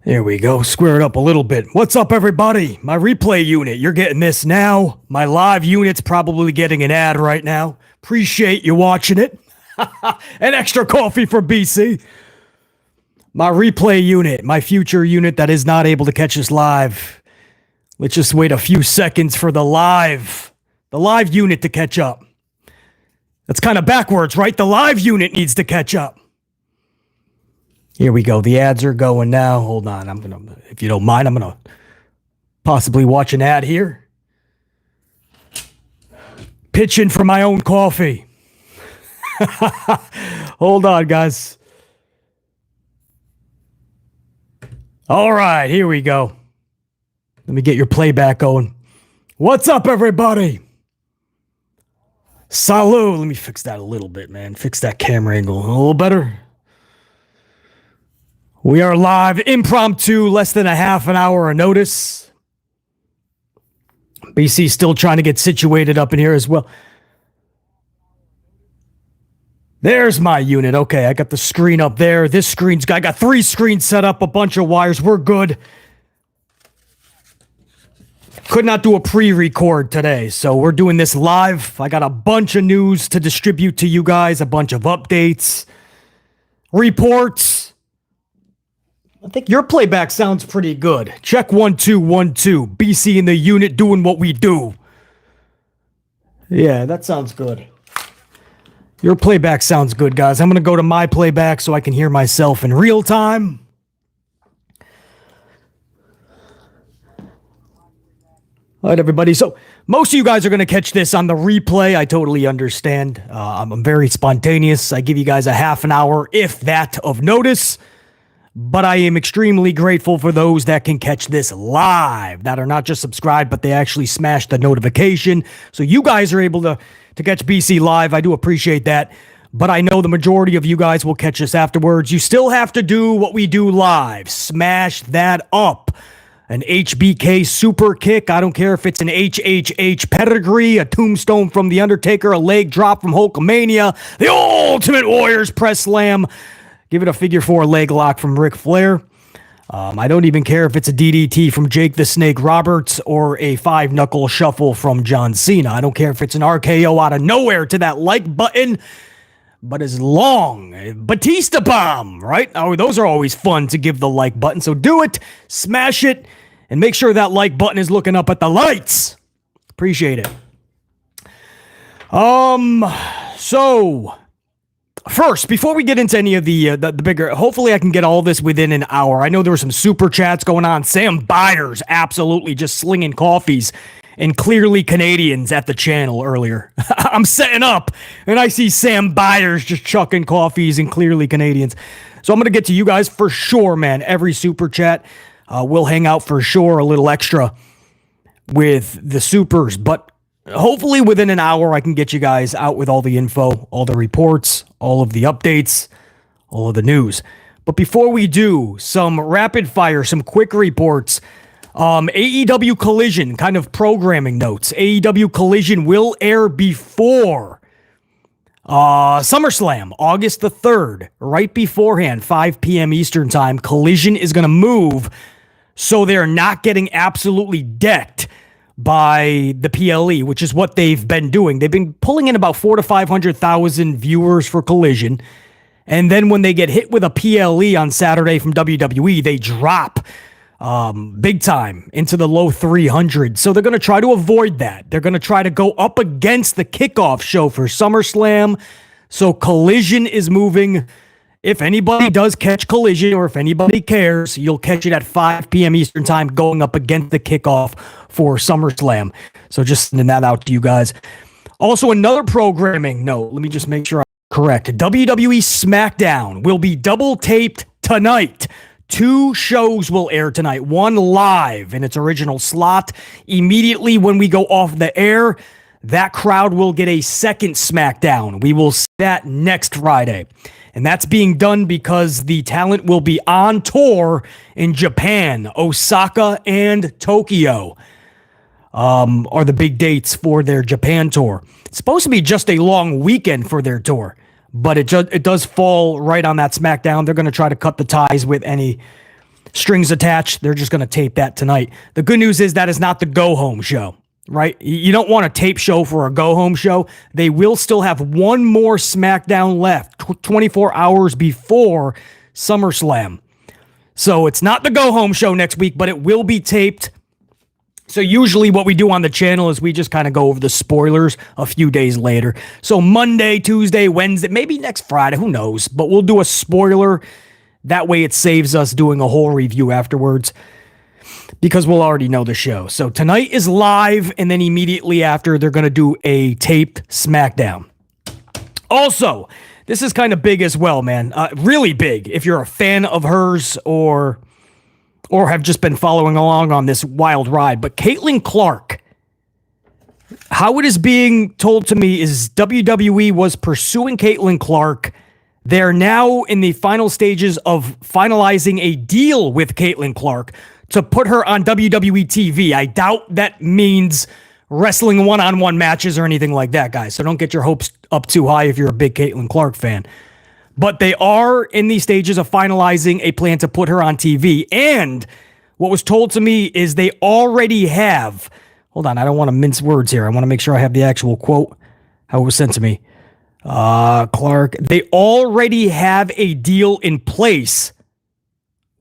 There we go. Square it up a little bit. What's up, everybody? My replay unit, you're getting this now. My live unit's probably getting an ad right now. Appreciate you watching it. An extra coffee for BC. My replay unit, my future unit that is not able to catch us live. Let's just wait a few seconds for the live unit to catch up. That's kind of backwards, right? The live unit needs to catch up. Here we go. The ads are going now. Hold on. If you don't mind, I'm going to possibly watch an ad here. Pitch in for my own coffee. Hold on, guys. All right, here we go. Let me get your playback going. What's up, everybody? Salut. Let me fix that a little bit, man. Fix that camera angle a little better. We are live, impromptu, less than a half an hour of notice. BC still trying to get situated up in here as well. There's my unit. Okay, I got the screen up there. I got 3 screens set up, a bunch of wires. We're good. Could not do a pre-record today, so we're doing this live. I got a bunch of news to distribute to you guys, a bunch of updates, reports. I think your playback sounds pretty good. Check 1 2 1 2. BC in the unit doing what we do. Yeah, that sounds good. Your playback sounds good, guys. I'm going to go to my playback so I can hear myself in real time. All right, everybody. So most of you guys are going to catch this on the replay. I totally understand. I'm very spontaneous. I give you guys a half an hour, if that, of notice. But I am extremely grateful for those that can catch this live, that are not just subscribed, but they actually smash the notification. So you guys are able to catch BC live. I do appreciate that. But I know the majority of you guys will catch us afterwards. You still have to do what we do live. Smash that up. An HBK super kick. I don't care if it's an HHH pedigree, a tombstone from The Undertaker, a leg drop from Hulkamania, the Ultimate Warriors press slam. Give it a figure 4 leg lock from Ric Flair. I don't even care if it's a DDT from Jake the Snake Roberts or a 5-knuckle shuffle from John Cena. I don't care if it's an RKO out of nowhere to that like button, but as long, Batista bomb, right? Oh, those are always fun to give the like button. So do it, smash it, and make sure that like button is looking up at the lights. Appreciate it. So first, before we get into any of the bigger, hopefully I can get all this within an hour. I know there were some super chats going on. Sam Byers absolutely just slinging coffees and clearly Canadians at the channel earlier. I'm setting up and I see Sam Byers just chucking coffees and clearly Canadians. So I'm going to get to you guys for sure, man. Every super chat will hang out for sure, a little extra with the supers, but hopefully within an hour, I can get you guys out with all the info, all the reports, all of the updates, all of the news. But before we do, some rapid fire, some quick reports. AEW Collision, kind of programming notes. AEW Collision will air before SummerSlam, August the 3rd, right beforehand, 5 p.m. Eastern time. Collision is going to move so they're not getting absolutely decked by the PLE, which is what they've been doing. They've been pulling in about 400,000 to 500,000 viewers for Collision. And then when they get hit with a PLE on Saturday from WWE, they drop big time into the low 300s. So they're going to try to avoid that. They're going to try to go up against the kickoff show for SummerSlam. So Collision is moving. If anybody does catch Collision, or if anybody cares, you'll catch it at 5 p.m. Eastern time going up against the kickoff for SummerSlam. So just sending that out to you guys. Also, another programming note. Let me just make sure I'm correct. WWE SmackDown will be double taped tonight. 2 shows will air tonight. One live in its original slot. Immediately when we go off the air, that crowd will get a second SmackDown. We will see that next Friday. And that's being done because the talent will be on tour in Japan. Osaka and Tokyo are the big dates for their Japan tour. It's supposed to be just a long weekend for their tour, but it does fall right on that SmackDown. They're going to try to cut the ties with any strings attached. They're just going to tape that tonight. The good news is that is not the go-home show, right? You don't want a tape show for a go-home show. They will still have one more SmackDown left, 24 hours before SummerSlam. So it's not the go-home show next week, but it will be taped. So usually what we do on the channel is we just kind of go over the spoilers a few days later. So Monday, Tuesday, Wednesday, maybe next Friday, who knows? But we'll do a spoiler. That way it saves us doing a whole review afterwards because we'll already know the show. So tonight is live, and then immediately after, they're going to do a taped SmackDown. Also, this is kind of big as well, man. Really big if you're a fan of hers or have just been following along on this wild ride. But Caitlyn Clark, how it is being told to me is WWE was pursuing Caitlyn Clark. They're now in the final stages of finalizing a deal with Caitlyn Clark to put her on WWE TV. I doubt that means wrestling one-on-one matches or anything like that, guys. So don't get your hopes up too high if you're a big Caitlyn Clark fan. But they are in the stages of finalizing a plan to put her on TV. And what was told to me is they already have... Hold on, I don't want to mince words here. I want to make sure I have the actual quote, how it was sent to me. Clark, they already have a deal in place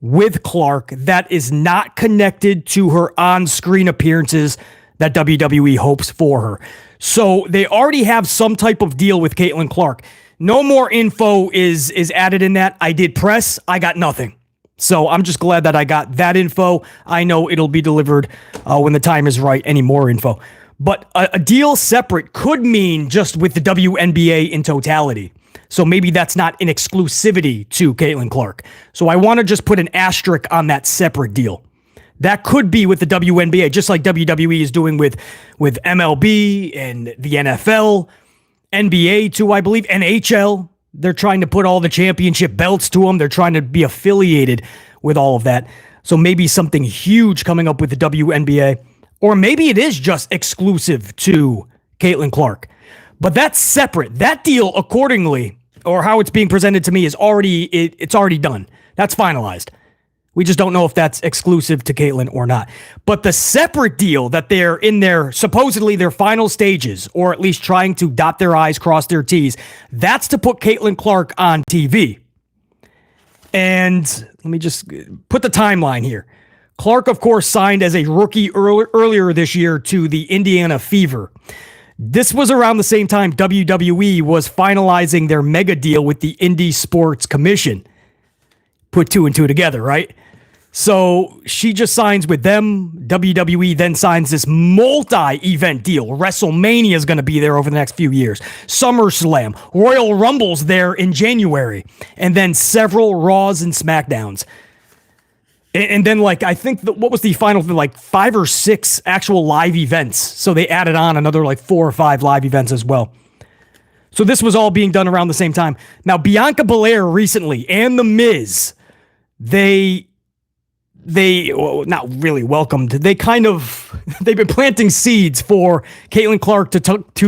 with Clark that is not connected to her on-screen appearances that WWE hopes for her. So they already have some type of deal with Caitlyn Clark. No more info is added in that. I did press. I got nothing. So I'm just glad that I got that info. I know it'll be delivered when the time is right. Any more info. But a deal separate could mean just with the WNBA in totality. So maybe that's not an exclusivity to Caitlyn Clark. So I want to just put an asterisk on that separate deal. That could be with the WNBA, just like WWE is doing with MLB and the NFL. NBA too, I believe. NHL, they're trying to put all the championship belts to them. They're trying to be affiliated with all of that. So maybe something huge coming up with the WNBA. Or maybe it is just exclusive to Caitlyn Clark. But that's separate. That deal, accordingly, or how it's being presented to me, is it's already done. That's finalized. We just don't know if that's exclusive to Caitlyn or not. But the separate deal that they're in their, supposedly their final stages, or at least trying to dot their I's, cross their T's, that's to put Caitlyn Clark on TV. And let me just put the timeline here. Clark, of course, signed as a rookie earlier this year to the Indiana Fever. This was around the same time WWE was finalizing their mega deal with the Indie Sports Commission. Put two and two together, right? So she just signs with them. WWE then signs this multi-event deal. WrestleMania is going to be there over the next few years. SummerSlam, Royal Rumble's there in January, and then several Raws and SmackDowns. And then, I think, what was the final thing? 5 or 6 actual live events. So they added on another 4 or 5 live events as well. So this was all being done around the same time. Now, Bianca Belair recently and The Miz, they not really welcomed. They've been planting seeds for Caitlyn Clark to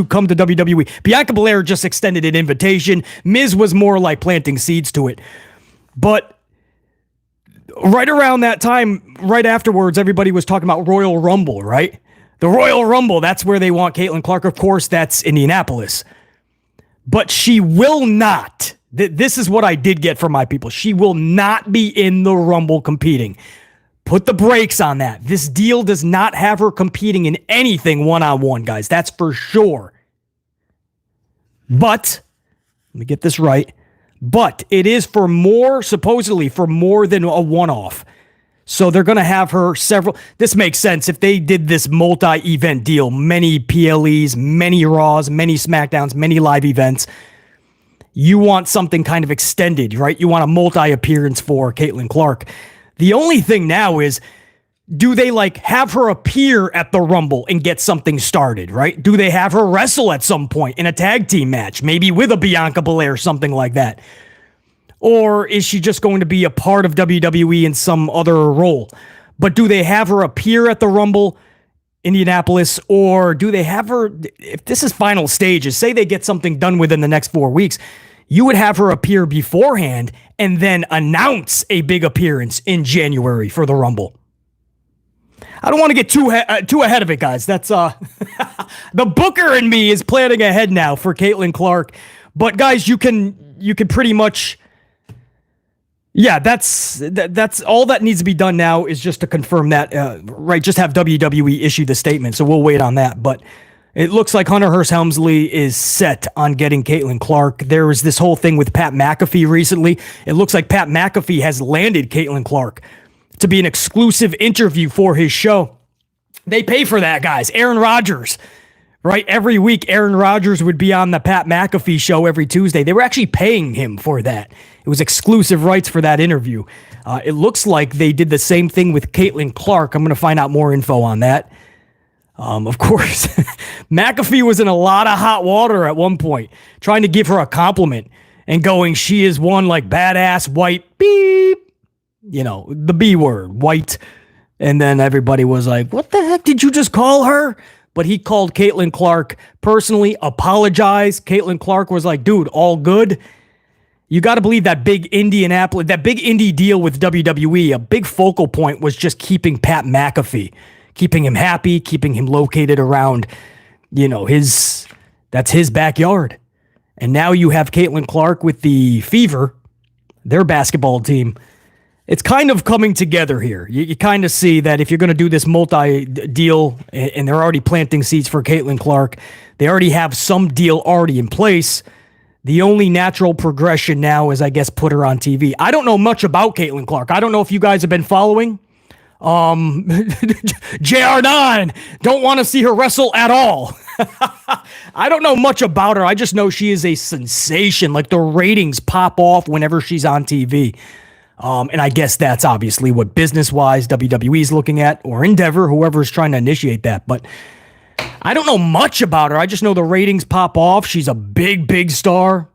come to WWE. Bianca Belair just extended an invitation. Miz was more like planting seeds to it. But right around that time, right afterwards, everybody was talking about Royal Rumble, right? The Royal Rumble, that's where they want Caitlyn Clark. Of course, that's Indianapolis. But she will not. This is what I did get from my people. She will not be in the Rumble competing. Put the brakes on that. This deal does not have her competing in anything one-on-one, guys. That's for sure. But, let me get this right. But it is supposedly for more than a one-off. So they're going to have her this makes sense. If they did this multi-event deal, many PLEs, many Raws, many SmackDowns, many live events, you want something kind of extended, right? You want a multi-appearance for Caitlyn Clark. The only thing now is, do they have her appear at the Rumble and get something started, right? Do they have her wrestle at some point in a tag team match, maybe with a Bianca Belair, something like that? Or is she just going to be a part of WWE in some other role? But do they have her appear at the Rumble, Indianapolis, or do they have her, if this is final stages, say they get something done within the next 4 weeks, you would have her appear beforehand and then announce a big appearance in January for the Rumble. I don't want to get too ahead of it, guys. That's the booker in me is planning ahead now for Caitlyn Clark. But guys, you can pretty much, yeah, that's all that needs to be done now is just to confirm that, right? Just have WWE issue the statement. So we'll wait on that. But it looks like Hunter Hearst Helmsley is set on getting Caitlyn Clark. There was this whole thing with Pat McAfee recently. It looks like Pat McAfee has landed Caitlyn Clark to be an exclusive interview for his show. They pay for that, guys. Aaron Rodgers, right? Every week, Aaron Rodgers would be on the Pat McAfee show every Tuesday. They were actually paying him for that. It was exclusive rights for that interview. It looks like they did the same thing with Caitlyn Clark. I'm going to find out more info on that. Of course, McAfee was in a lot of hot water at one point, trying to give her a compliment and going, she is one like badass white beep. You know, the B word, white. And then everybody was like, what the heck did you just call her? But he called Caitlyn Clark personally, apologized. Caitlyn Clark was like, dude, all good. You got to believe that big indie deal with WWE, a big focal point was just keeping Pat McAfee, keeping him happy, keeping him located around, you know, that's his backyard. And now you have Caitlyn Clark with the Fever, their basketball team. It's kind of coming together here. You kind of see that if you're going to do this multi-deal, and they're already planting seeds for Caitlyn Clark, they already have some deal already in place. The only natural progression now is, I guess, put her on TV. I don't know much about Caitlyn Clark. I don't know if you guys have been following. JR9, don't want to see her wrestle at all. I don't know much about her. I just know she is a sensation. Like, the ratings pop off whenever she's on TV. And I guess that's obviously what business-wise WWE is looking at, or Endeavor, whoever's trying to initiate that. But I don't know much about her. I just know the ratings pop off. She's a big, big star.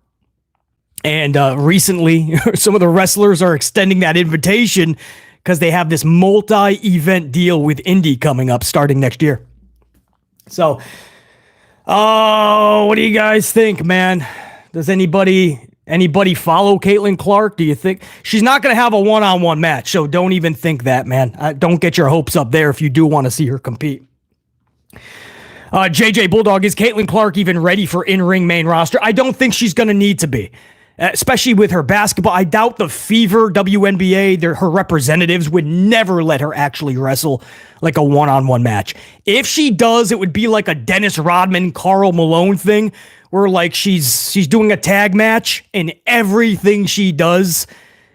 And recently, some of the wrestlers are extending that invitation because they have this multi-event deal with Indy coming up starting next year. So, what do you guys think, man? Does anybody follow Caitlyn Clark? Do you think she's not going to have a one-on-one match? So don't even think that, man. Don't get your hopes up there if you do want to see her compete. JJ Bulldog, is Caitlyn Clark even ready for in-ring main roster? I don't think she's going to need to be, especially with her basketball. I doubt the Fever, WNBA, her representatives would never let her actually wrestle like a one-on-one match. If she does, it would be like a Dennis Rodman, Karl Malone thing, where like she's doing a tag match and everything she does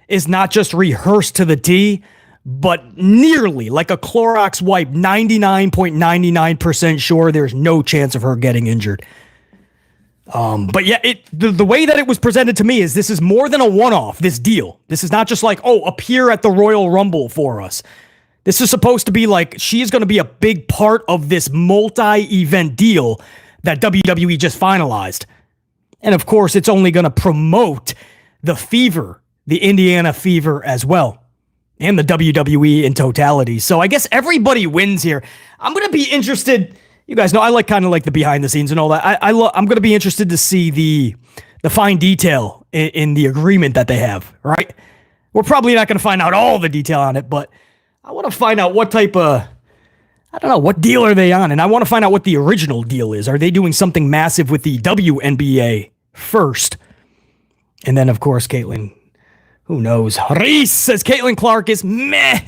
is not just rehearsed to the T, but nearly like a Clorox wipe, 99.99% sure there's no chance of her getting injured. But yeah, the way that it was presented to me is this is more than a one-off, this deal. This is not just like, oh, appear at the Royal Rumble for us. This is supposed to be like, she's going to be a big part of this multi-event deal that WWE just finalized. And of course, it's only going to promote the Fever, the Indiana Fever as well, and the WWE in totality. So I guess everybody wins here. I'm going to be interested. You guys know I like kind of like the behind the scenes and all that. I'm going to be interested to see the fine detail in the agreement that they have, right? We're probably not going to find out all the detail on it, but I want to find out what type of, I don't know, what deal are they on? And I want to find out what the original deal is. Are they doing something massive with the WNBA first? And then, of course, Caitlyn, who knows? Reese says Caitlyn Clark is meh.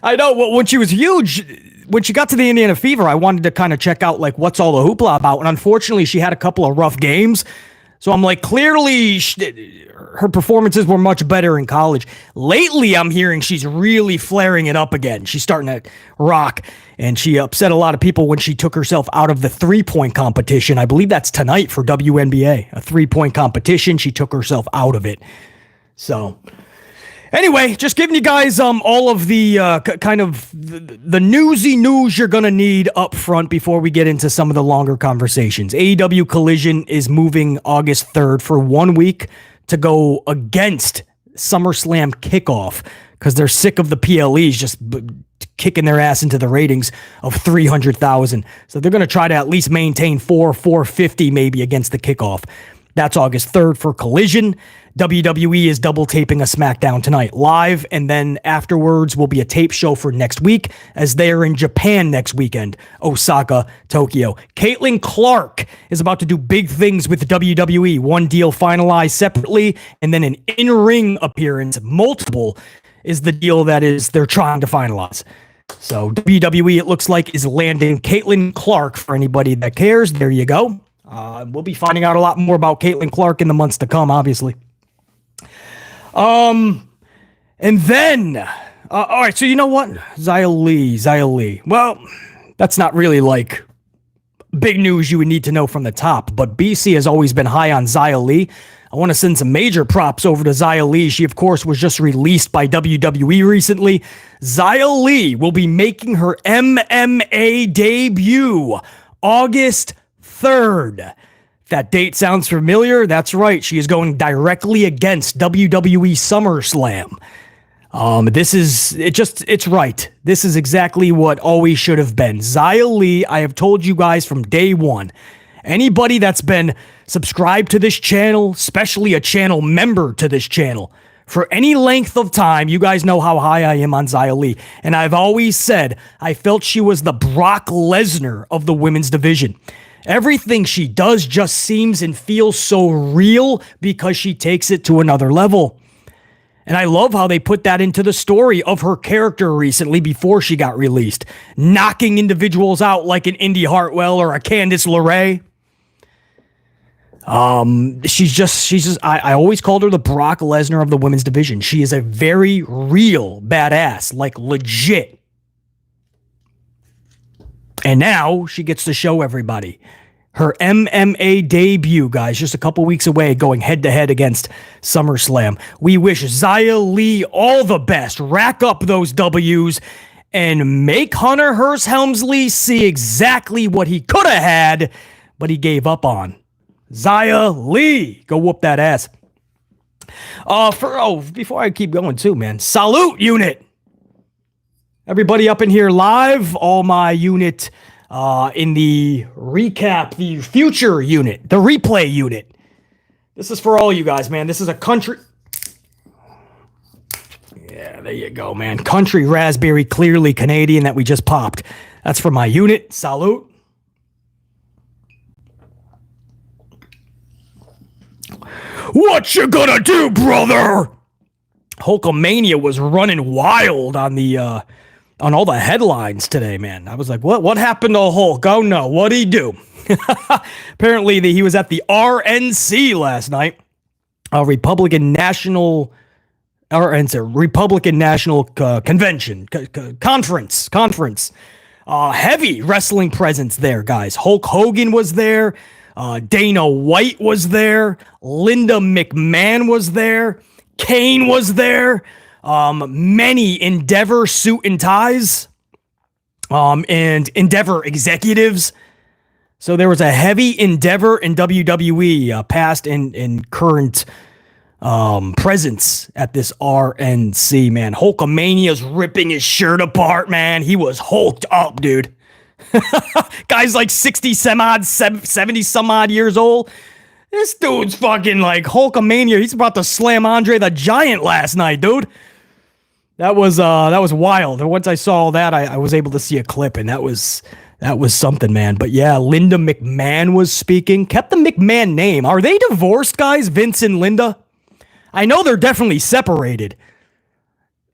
I know, when she was huge, when she got to the Indiana Fever, I wanted to kind of check out, like, what's all the hoopla about? And unfortunately, she had a couple of rough games. So I'm like, clearly, her performances were much better in college. Lately, I'm hearing she's really flaring it up again. She's starting to rock, and she upset a lot of people when she took herself out of the three-point competition. I believe that's tonight for WNBA, a three-point competition. She took herself out of it. So anyway, just giving you guys all of the kind of the newsy news you're going to need up front before we get into some of the longer conversations. AEW Collision is moving August 3rd for 1 week to go against SummerSlam kickoff because they're sick of the PLEs just kicking their ass into the ratings of 300,000. So they're going to try to at least maintain 450 maybe against the kickoff. That's August 3rd for Collision. WWE is double taping a SmackDown tonight live, and then afterwards will be a tape show for next week as they are in Japan next weekend, Osaka, Tokyo. Caitlyn Clark is about to do big things with WWE. One deal finalized separately, and then an in-ring appearance, multiple, is the deal that is they're trying to finalize. So WWE, it looks like, is landing Caitlyn Clark for anybody that cares. There you go. We'll be finding out a lot more about Caitlyn Clark in the months to come, obviously. And then, all right, so you know what? Xia Li. Well, that's not really like big news you would need to know from the top, but BC has always been high on Xia Li. I want to send some major props over to Xia Li. She, of course, was just released by WWE recently. Xia Li will be making her MMA debut August 3rd. That date sounds familiar. That's right. She is going directly against WWE SummerSlam. It's right. This is exactly what always should have been. Xia Li, I have told you guys from day one, anybody that's been subscribed to this channel, especially a channel member to this channel, for any length of time, you guys know how high I am on Xia Li. And I've always said I felt she was the Brock Lesnar of the women's division. Everything she does just seems and feels so real because she takes it to another level. And I love how they put that into the story of her character recently before she got released. Knocking individuals out like an Indy Hartwell or a Candice LeRae. I always called her the Brock Lesnar of the women's division. She is a very real badass, like legit. And now she gets to show everybody her MMA debut, guys, just a couple weeks away, going head-to-head against SummerSlam. We wish Xia Li all the best. Rack up those W's and make Hunter Hearst Helmsley see exactly what he could have had, but he gave up on. Xia Li, go whoop that ass. Before I keep going too, man, salute unit. Everybody up in here live, all my unit in the recap, the future unit, the replay unit. This is for all you guys, man. This is a country. Yeah, there you go, man. Country raspberry, clearly Canadian that we just popped. That's for my unit. Salute. What you gonna do, brother? Hulkamania was running wild on the on all the headlines today, man. I was like, what happened to Hulk? Oh no, what'd he do? Apparently he was at the RNC last night, Republican National Convention, conference. Heavy wrestling presence there, guys. Hulk Hogan was there. Dana White was there. Linda McMahon was there. Kane was there. Many Endeavor suit and ties, and Endeavor executives. So there was a heavy Endeavor and WWE, past and current, presence at this RNC, man. Hulkamania's ripping his shirt apart, man. He was hulked up, dude. Guy's like 70 some odd years old. This dude's fucking like Hulkamania. He's about to slam Andre the Giant last night, dude. That was wild. And once I saw that, I was able to see a clip, and that was something, man. But yeah, Linda McMahon was speaking. Kept the McMahon name. Are they divorced, guys? Vince and Linda? I know they're definitely separated.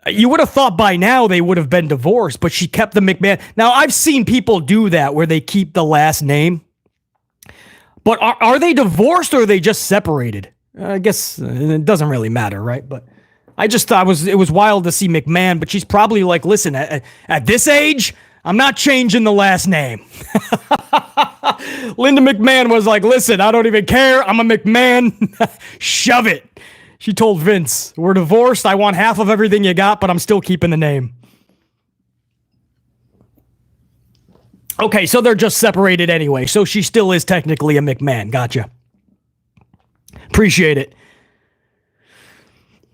You would have thought by now they would have been divorced, but she kept the McMahon. Now, I've seen people do that where they keep the last name. But are they divorced or are they just separated? I guess it doesn't really matter, right? But I just thought it was wild to see McMahon, but she's probably like, listen, at this age, I'm not changing the last name. Linda McMahon was like, listen, I don't even care. I'm a McMahon. Shove it. She told Vince, we're divorced. I want half of everything you got, but I'm still keeping the name. Okay, so they're just separated anyway. So she still is technically a McMahon. Gotcha. Appreciate it.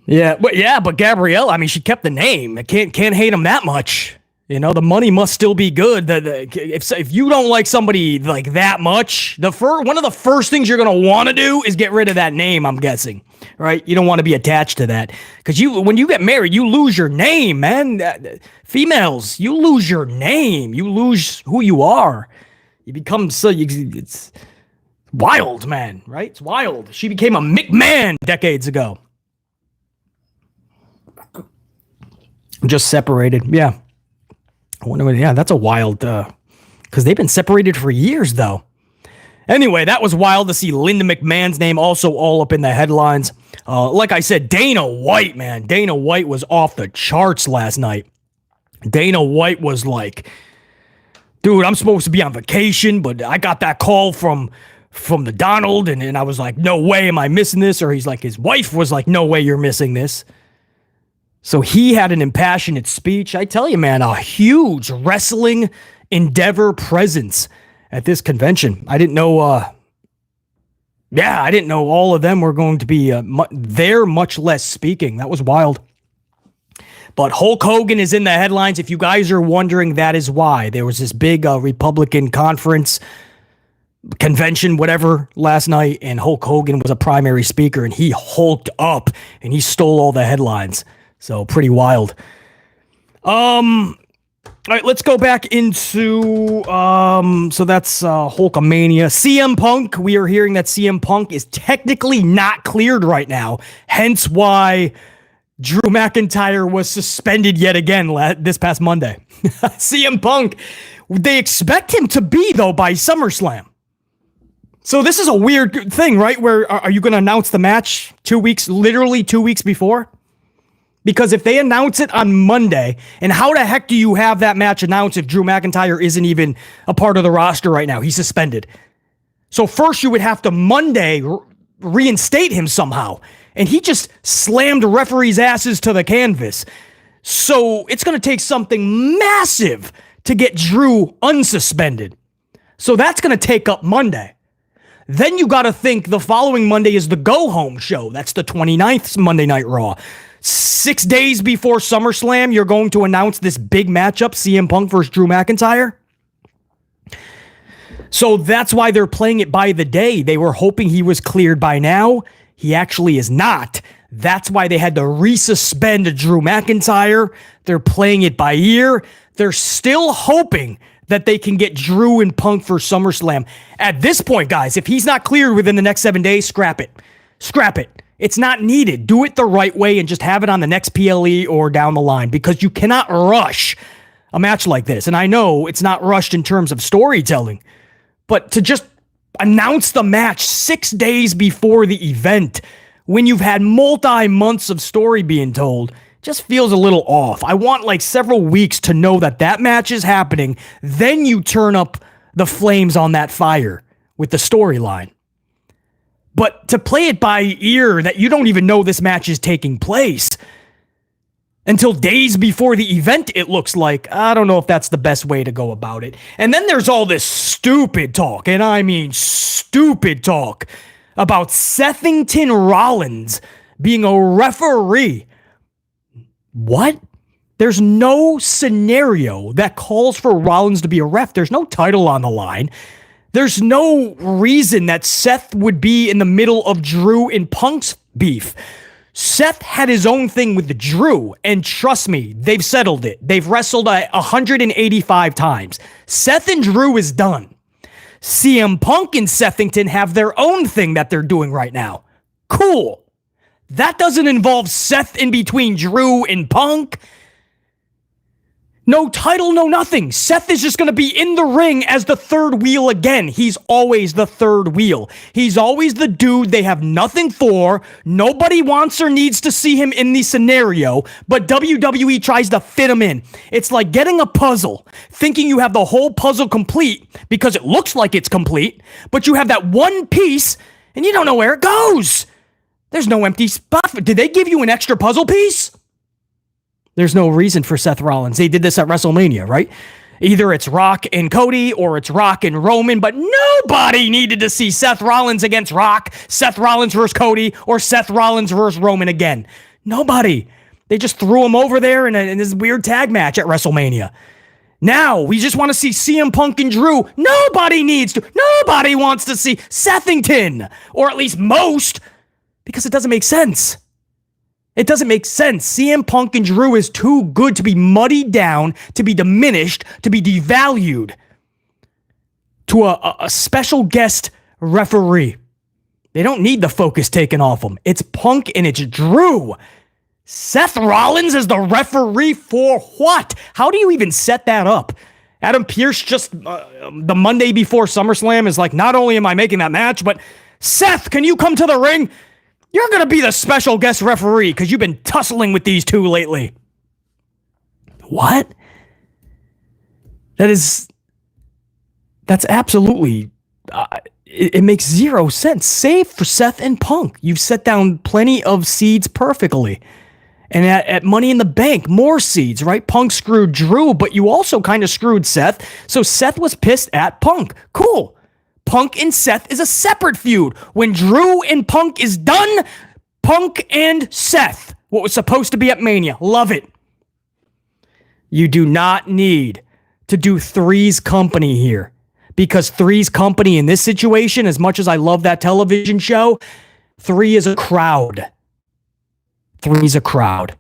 Yeah, but Gabrielle, I mean, she kept the name. I can't hate him that much. You know, the money must still be good. If you don't like somebody like that much, one of the first things you're going to want to do is get rid of that name, I'm guessing, right? You don't want to be attached to that because when you get married, you lose your name, man. Females, you lose your name. You lose who you are. You become it's wild, man, right? It's wild. She became a McMahon decades ago. Just separated. Yeah. I wonder what, yeah, that's a wild, because they've been separated for years, though. Anyway, that was wild to see Linda McMahon's name also all up in the headlines. Like I said, Dana White, man. Dana White was off the charts last night. Dana White was like, dude, I'm supposed to be on vacation, but I got that call from the Donald, and I was like, no way am I missing this. Or he's like, his wife was like, no way you're missing this. So he had an impassioned speech. I tell you, man, a huge wrestling endeavor presence at this convention. I didn't know, I didn't know all of them were going to be there, much less speaking. That was wild. But Hulk Hogan is in the headlines. If you guys are wondering, that is why. There was this big Republican convention, whatever, last night, and Hulk Hogan was a primary speaker, and he hulked up, and he stole all the headlines. So pretty wild. All right, let's go back into, so that's Hulkamania. CM Punk, we are hearing that CM Punk is technically not cleared right now, hence why Drew McIntyre was suspended yet again this past Monday. CM Punk, they expect him to be, though, by SummerSlam. So this is a weird thing, right? Where are you going to announce the match literally 2 weeks before? Because if they announce it on Monday, and how the heck do you have that match announced if Drew McIntyre isn't even a part of the roster right now? He's suspended. So first you would have to Monday reinstate him somehow. And he just slammed referees' asses to the canvas. So it's going to take something massive to get Drew unsuspended. So that's going to take up Monday. Then you got to think the following Monday is the go-home show. That's the 29th Monday Night Raw. 6 days before SummerSlam, you're going to announce this big matchup, CM Punk versus Drew McIntyre. So that's why they're playing it by the day. They were hoping he was cleared by now. He actually is not. That's why they had to resuspend Drew McIntyre. They're playing it by ear. They're still hoping that they can get Drew and Punk for SummerSlam. At this point, guys, if he's not cleared within the next 7 days, scrap it. Scrap it. It's not needed. Do it the right way and just have it on the next PLE or down the line, because you cannot rush a match like this. And I know it's not rushed in terms of storytelling, but to just announce the match 6 days before the event when you've had multi-months of story being told just feels a little off. I want like several weeks to know that that match is happening. Then you turn up the flames on that fire with the storyline. But to play it by ear that you don't even know this match is taking place until days before the event, it looks like, I don't know if that's the best way to go about it. And then there's all this stupid talk, and I mean stupid talk, about Sethington Rollins being a referee. What? There's no scenario that calls for Rollins to be a ref. There's no title on the line. There's no reason that Seth would be in the middle of Drew and Punk's beef. Seth had his own thing with Drew, and trust me, they've settled it. They've wrestled 185 times. Seth and Drew is done. CM Punk and Sethington have their own thing that they're doing right now. Cool. That doesn't involve Seth in between Drew and Punk. No title, no nothing. Seth is just going to be in the ring as the third wheel again. He's always the third wheel. He's always the dude they have nothing for. Nobody wants or needs to see him in the scenario, but WWE tries to fit him in. It's like getting a puzzle, thinking you have the whole puzzle complete because it looks like it's complete, but you have that one piece and you don't know where it goes. There's no empty spot. Did they give you an extra puzzle piece? There's no reason for Seth Rollins. They did this at WrestleMania, right? Either it's Rock and Cody or it's Rock and Roman, but nobody needed to see Seth Rollins against Rock, Seth Rollins versus Cody, or Seth Rollins versus Roman again. Nobody. They just threw him over there in this weird tag match at WrestleMania. Now, we just want to see CM Punk and Drew. Nobody wants to see Sethington. Or at least most, because it doesn't make sense. It doesn't make sense. CM Punk and Drew is too good to be muddied down, to be diminished, to be devalued to a special guest referee. They don't need the focus taken off them. It's Punk and it's Drew. Seth Rollins is the referee for what? How do you even set that up? Adam Pearce just the Monday before SummerSlam is like, not only am I making that match, but Seth, can you come to the ring? You're going to be the special guest referee because you've been tussling with these two lately. What? That's absolutely, it makes zero sense. Save for Seth and Punk. You've set down plenty of seeds perfectly. And at Money in the Bank, more seeds, right? Punk screwed Drew, but you also kind of screwed Seth. So Seth was pissed at Punk. Cool. Punk and Seth is a separate feud. When Drew and Punk is done, Punk and Seth, what was supposed to be at Mania. Love it. You do not need to do Three's Company here. Because Three's Company in this situation, as much as I love that television show, Three is a crowd. Three's a crowd.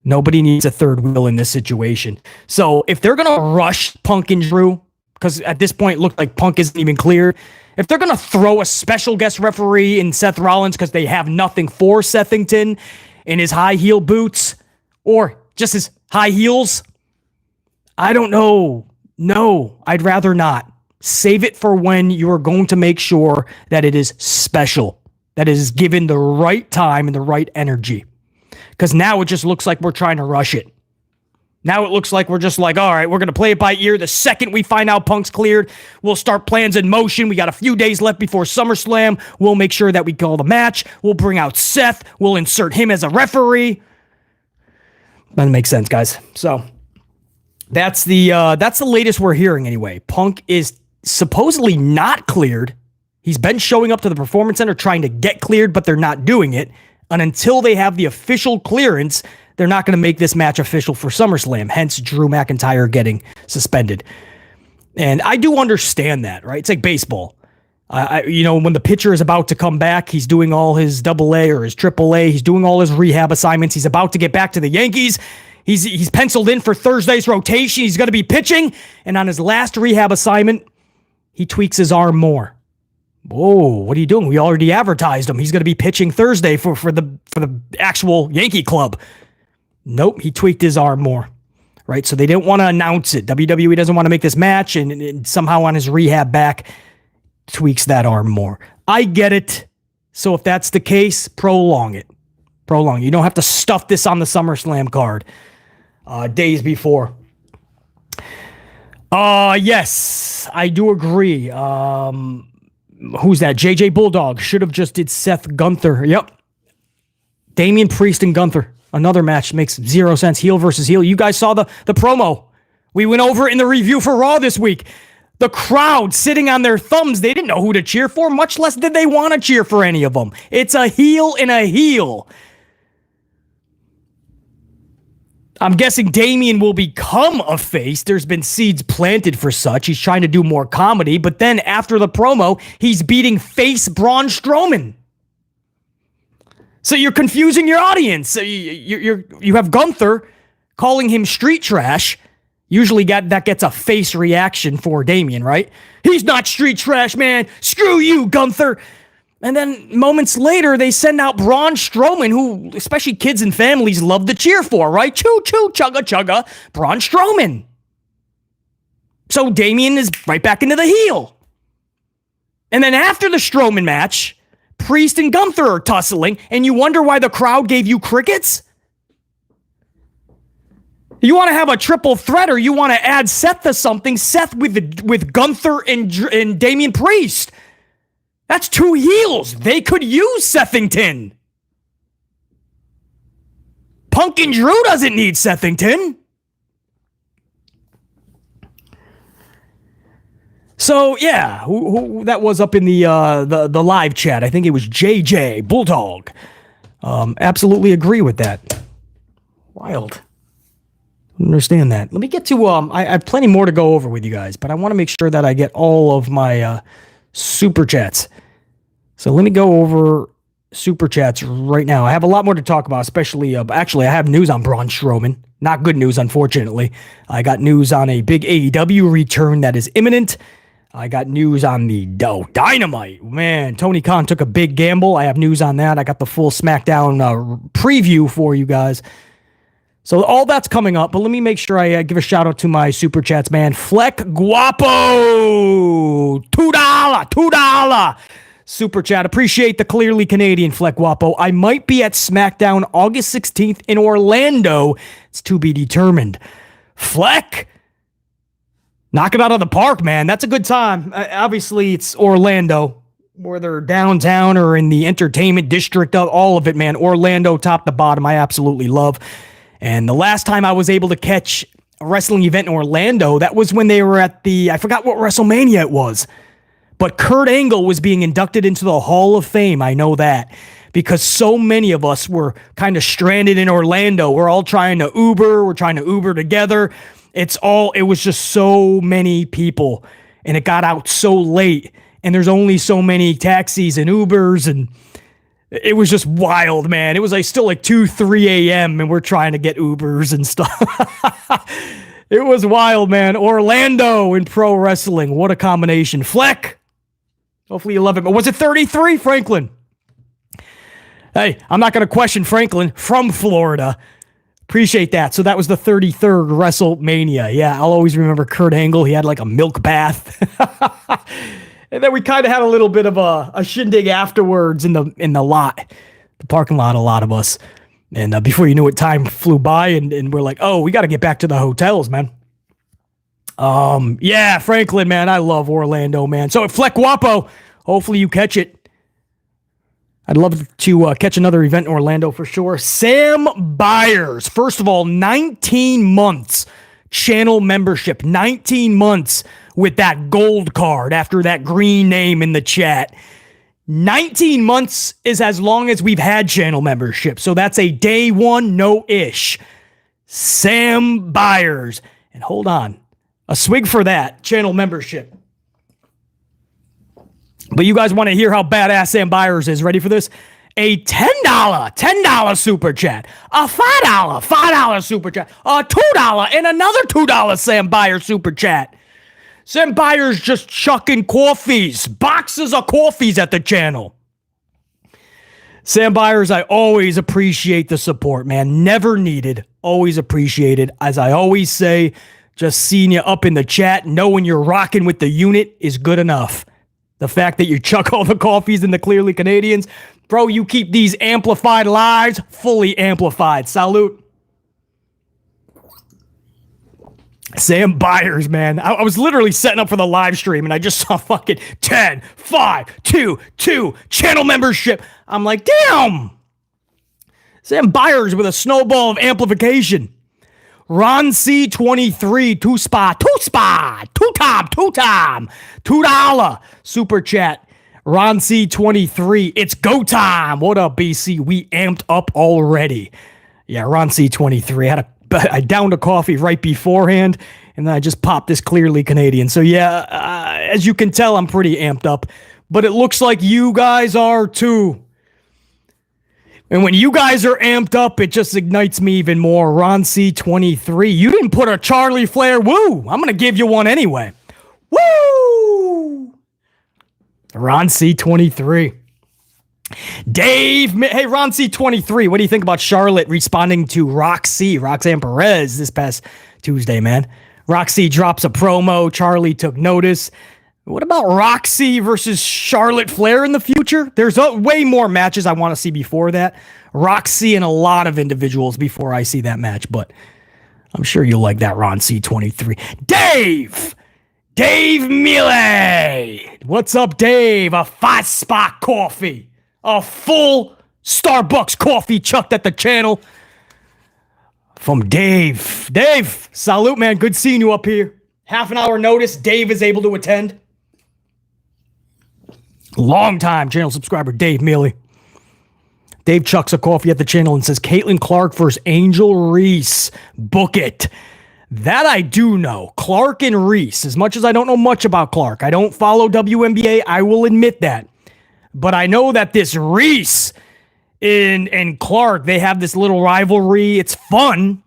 Nobody needs a third wheel in this situation. So if they're going to rush Punk and Drew, because at this point it looked like Punk isn't even clear, if they're going to throw a special guest referee in Seth Rollins because they have nothing for Sethington in his high heel boots or just his high heels, I don't know. No, I'd rather not. Save it for when you are going to make sure that it is special. That is given the right time and the right energy. Because now it just looks like we're trying to rush it. Now it looks like we're just like, all right, we're going to play it by ear. The second we find out Punk's cleared, we'll start plans in motion. We got a few days left before SummerSlam. We'll make sure that we call the match. We'll bring out Seth. We'll insert him as a referee. Doesn't make sense, guys. So that's the latest we're hearing anyway. Punk is supposedly not cleared. He's been showing up to the Performance Center trying to get cleared, but they're not doing it. And until they have the official clearance, they're not going to make this match official for SummerSlam. Hence, Drew McIntyre getting suspended. And I do understand that, right? It's like baseball. When the pitcher is about to come back, he's doing all his AA or his AAA. He's doing all his rehab assignments. He's about to get back to the Yankees. He's penciled in for Thursday's rotation. He's going to be pitching. And on his last rehab assignment, he tweaks his arm more. Whoa, what are you doing? We already advertised him. He's going to be pitching Thursday for the actual Yankee club. Nope, he tweaked his arm more, right? So they didn't want to announce it. WWE doesn't want to make this match, and somehow on his rehab back, tweaks that arm more. I get it. So if that's the case, prolong it. Prolong. You don't have to stuff this on the SummerSlam card days before. Yes, I do agree. Who's that? JJ Bulldog should have just did Seth Gunther. Yep. Damian Priest and Gunther. Another match makes zero sense. Heel versus heel. You guys saw the promo. We went over it in the review for Raw this week. The crowd sitting on their thumbs. They didn't know who to cheer for, much less did they want to cheer for any of them. It's a heel and a heel. I'm guessing Damian will become a face. There's been seeds planted for such. He's trying to do more comedy, but then after the promo, he's beating face Braun Strowman. So you're confusing your audience. You have Gunther calling him street trash. Usually that gets a face reaction for Damian, right? He's not street trash, man. Screw you, Gunther. And then moments later, they send out Braun Strowman, who especially kids and families love to cheer for, right? Choo-choo, chugga-chugga, Braun Strowman. So Damian is right back into the heel. And then after the Strowman match, Priest and Gunther are tussling, and you wonder why the crowd gave you crickets? You want to have a triple threat, or you want to add Seth to something, Seth with Gunther and Damian Priest. That's two heels. They could use Sethington. Punk and Drew doesn't need Sethington. So yeah, who that was up in the live chat. I think it was JJ Bulldog. Absolutely agree with that. Wild. Understand that. Let me get to, I have plenty more to go over with you guys, but I want to make sure that I get all of my super chats. So let me go over super chats right now. I have a lot more to talk about, especially, actually, I have news on Braun Strowman. Not good news, unfortunately. I got news on a big AEW return that is imminent. I got news on the Dynamite. Man, Tony Khan took a big gamble. I have news on that. I got the full SmackDown preview for you guys. So all that's coming up, but let me make sure I give a shout out to my super chats, man. Fleck Guapo, $2 super chat. Appreciate the clearly Canadian Fleck Guapo. I might be at SmackDown August 16th in Orlando. It's to be determined. Fleck, knock it out of the park, man. That's a good time. Obviously, it's Orlando, whether downtown or in the entertainment district, all of it, man. Orlando, top to bottom, I absolutely love. And the last time I was able to catch a wrestling event in Orlando, that was when they were at I forgot what WrestleMania it was. But Kurt Angle was being inducted into the Hall of Fame. I know that. Because so many of us were kind of stranded in Orlando. We're all trying to Uber. We're trying to Uber together. It was just so many people. And it got out so late. And there's only so many taxis and Ubers, and it was just wild, man. It was still 2, 3 a.m. and we're trying to get Ubers and stuff. It was wild, man. Orlando in pro wrestling. What a combination. Fleck, hopefully you love it. But was it 33, Franklin? Hey, I'm not going to question Franklin from Florida. Appreciate that. So that was the 33rd WrestleMania. Yeah, I'll always remember Kurt Angle. He had a milk bath. And then we kind of had a little bit of a shindig afterwards in the lot, the parking lot, a lot of us. And before you knew it, time flew by, and we're like, oh, we got to get back to the hotels, man. Yeah, Franklin, man, I love Orlando, man. So at Fleck Guapo, hopefully you catch it. I'd love to catch another event in Orlando for sure. Sam Byers, first of all, 19 months channel membership, 19 months with that gold card after that green name in the chat. 19 months is as long as we've had channel membership. So that's a day one, no-ish. Sam Byers. And hold on. A swig for that channel membership. But you guys want to hear how badass Sam Byers is. Ready for this? A $10 super chat. A $5 super chat. A $2 and another $2 Sam Byers super chat. Sam Byers just chucking coffees, boxes of coffees at the channel. Sam Byers, I always appreciate the support, man. Never needed, always appreciated. As I always say, just seeing you up in the chat, knowing you're rocking with the unit is good enough. The fact that you chuck all the coffees in the Clearly Canadians, bro, you keep these amplified lives fully amplified. Salute. Sam Byers, man. I was literally setting up for the live stream and I just saw fucking 10, 5, 2, 2 channel membership. I'm like, damn. Sam Byers with a snowball of amplification. Ron C23, two time, $2 super chat. Ron C23, it's go time. What up, BC? We amped up already. Yeah, Ron C23 I downed a coffee right beforehand, and then I just popped this Clearly Canadian. So yeah, as you can tell, I'm pretty amped up, but it looks like you guys are too. And when you guys are amped up, it just ignites me even more. Ron C23, you didn't put a Charlie Flair woo. I'm going to give you one anyway. Woo! Ron C23. Dave, hey, Ron C23, what do you think about Charlotte responding to Roxanne Perez this past Tuesday, man? Roxy drops a promo. Charlie took notice. What about Roxy versus Charlotte Flair in the future? There's way more matches I want to see before that. Roxy and a lot of individuals before I see that match, but I'm sure you'll like that, Ron C23. Dave Mille. What's up, Dave? A 5-spot coffee. A full Starbucks coffee chucked at the channel from Dave. Dave, salute, man. Good seeing you up here. Half an hour notice. Dave is able to attend. Long time channel subscriber, Dave Mealy. Dave chucks a coffee at the channel and says, Caitlyn Clark versus Angel Reese. Book it. That I do know. Clark and Reese. As much as I don't know much about Clark, I don't follow WNBA, I will admit that. But I know that this Reese and Clark, they have this little rivalry. It's fun.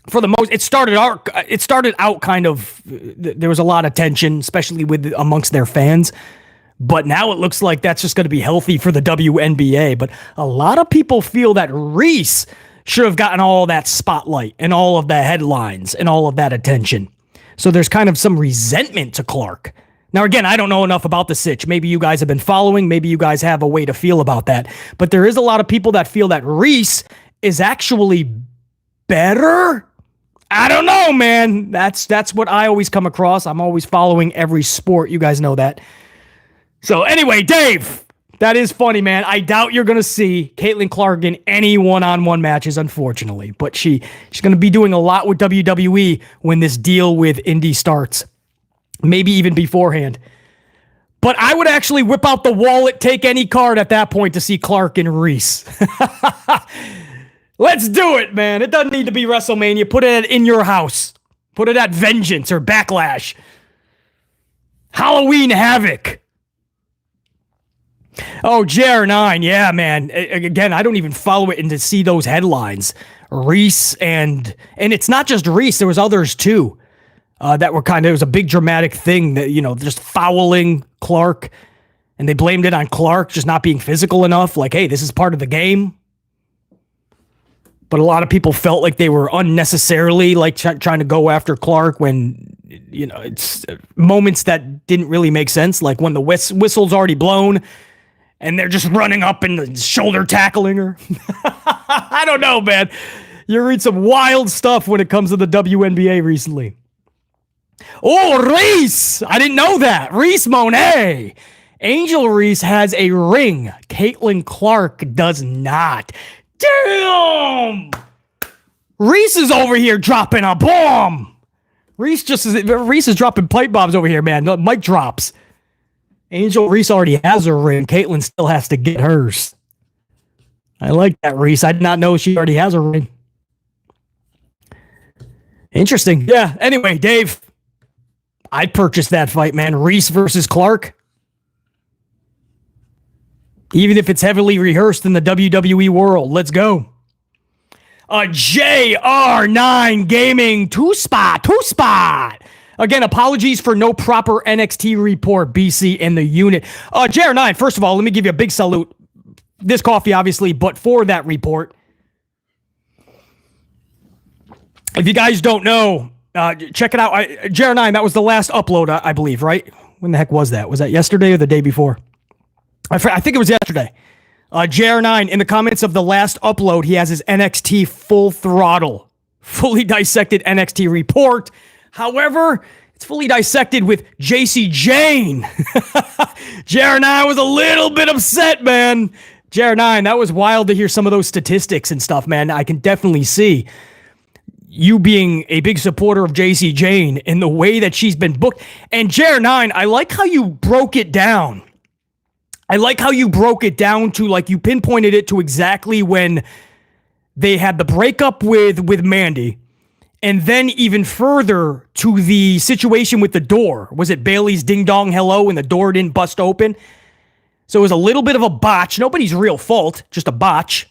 For the most, it started out kind of, there was a lot of tension, especially amongst their fans. But now it looks like that's just going to be healthy for the WNBA. But a lot of people feel that Reese should have gotten all that spotlight and all of the headlines and all of that attention. So there's kind of some resentment to Clark. Now, again, I don't know enough about the sitch. Maybe you guys have been following. Maybe you guys have a way to feel about that. But there is a lot of people that feel that Reese is actually better. I don't know, man. That's what I always come across. I'm always following every sport. You guys know that. So anyway, Dave, that is funny, man. I doubt you're going to see Caitlyn Clark in any one-on-one matches, unfortunately. But she's going to be doing a lot with WWE when this deal with Indy starts. Maybe even beforehand. But I would actually whip out the wallet, take any card at that point to see Clark and Reese. Let's do it, man. It doesn't need to be WrestleMania. Put it in your house. Put it at Vengeance or Backlash. Halloween Havoc. Oh, JR9. Yeah, man. Again, I don't even follow it and to see those headlines. Reese and it's not just Reese. There was others too that were it was a big dramatic thing that, just fouling Clark. And they blamed it on Clark just not being physical enough. Like, hey, this is part of the game. But a lot of people felt like they were unnecessarily trying to go after Clark when, it's moments that didn't really make sense. Like when the whistle's already blown and they're just running up and shoulder tackling her. I don't know, man. You read some wild stuff when it comes to the WNBA recently. Oh, Reese. I didn't know that. Reese Monet. Angel Reese has a ring. Caitlyn Clark does not. Damn! Reese is over here dropping a bomb. Reese is dropping pipe bombs over here, man. Mic drops. Angel Reese already has her ring. Caitlyn still has to get hers. I like that, Reese. I did not know she already has a ring. Interesting. Yeah. Anyway, Dave, I'd purchase that fight, man. Reese versus Clark. Even if it's heavily rehearsed in the WWE world. Let's go. JR9 Gaming, two spot. Again, apologies for no proper NXT report, BC in the unit. JR9, first of all, let me give you a big salute. This coffee, obviously, but for that report. If you guys don't know, check it out. JR9, that was the last upload, I believe, right? When the heck was that? Was that yesterday or the day before? I think it was yesterday. JR9, in the comments of the last upload, he has his NXT full throttle, fully dissected NXT report. However, it's fully dissected with JC Jane. JR9 was a little bit upset, man. JR9, that was wild to hear some of those statistics and stuff, man. I can definitely see you being a big supporter of JC Jane in the way that she's been booked. And JR9, I like how you broke it down. To you pinpointed it to exactly when they had the breakup with Mandy, and then even further to the situation with the door. Was it Bailey's ding dong hello and the door didn't bust open? So it was a little bit of a botch. Nobody's real fault, just a botch.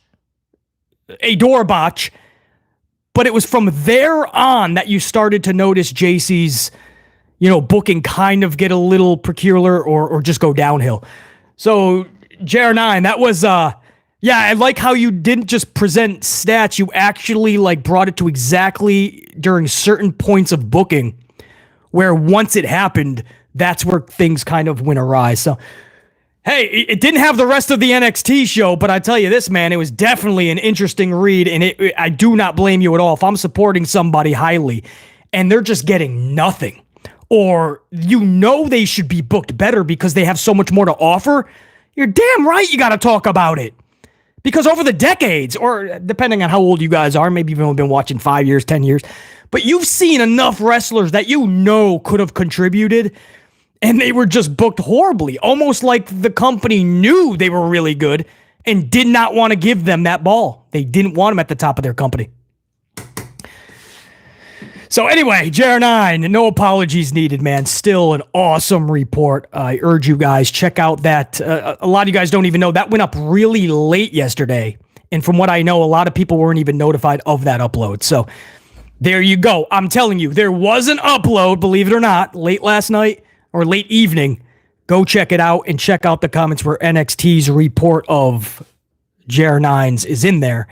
A door botch. But it was from there on that you started to notice JC's, booking kind of get a little peculiar or just go downhill. So, JR9, that was, I like how you didn't just present stats, you actually, brought it to exactly during certain points of booking, where once it happened, that's where things kind of went awry. So, hey, it didn't have the rest of the NXT show, but I tell you this, man, it was definitely an interesting read, and I do not blame you at all. If I'm supporting somebody highly, and they're just getting nothing, or they should be booked better because they have so much more to offer, you're damn right you got to talk about it. Because over the decades, or depending on how old you guys are, maybe you've only been watching 5 years, 10 years, but you've seen enough wrestlers that could have contributed, and they were just booked horribly. Almost like the company knew they were really good and did not want to give them that ball. They didn't want him at the top of their company. So anyway, JR9, no apologies needed, man. Still an awesome report. I urge you guys, check out that. A lot of you guys don't even know that went up really late yesterday. And from what I know, a lot of people weren't even notified of that upload. So there you go. I'm telling you, there was an upload, believe it or not, late last night or late evening. Go check it out and check out the comments where NXT's report of JR9's is in there.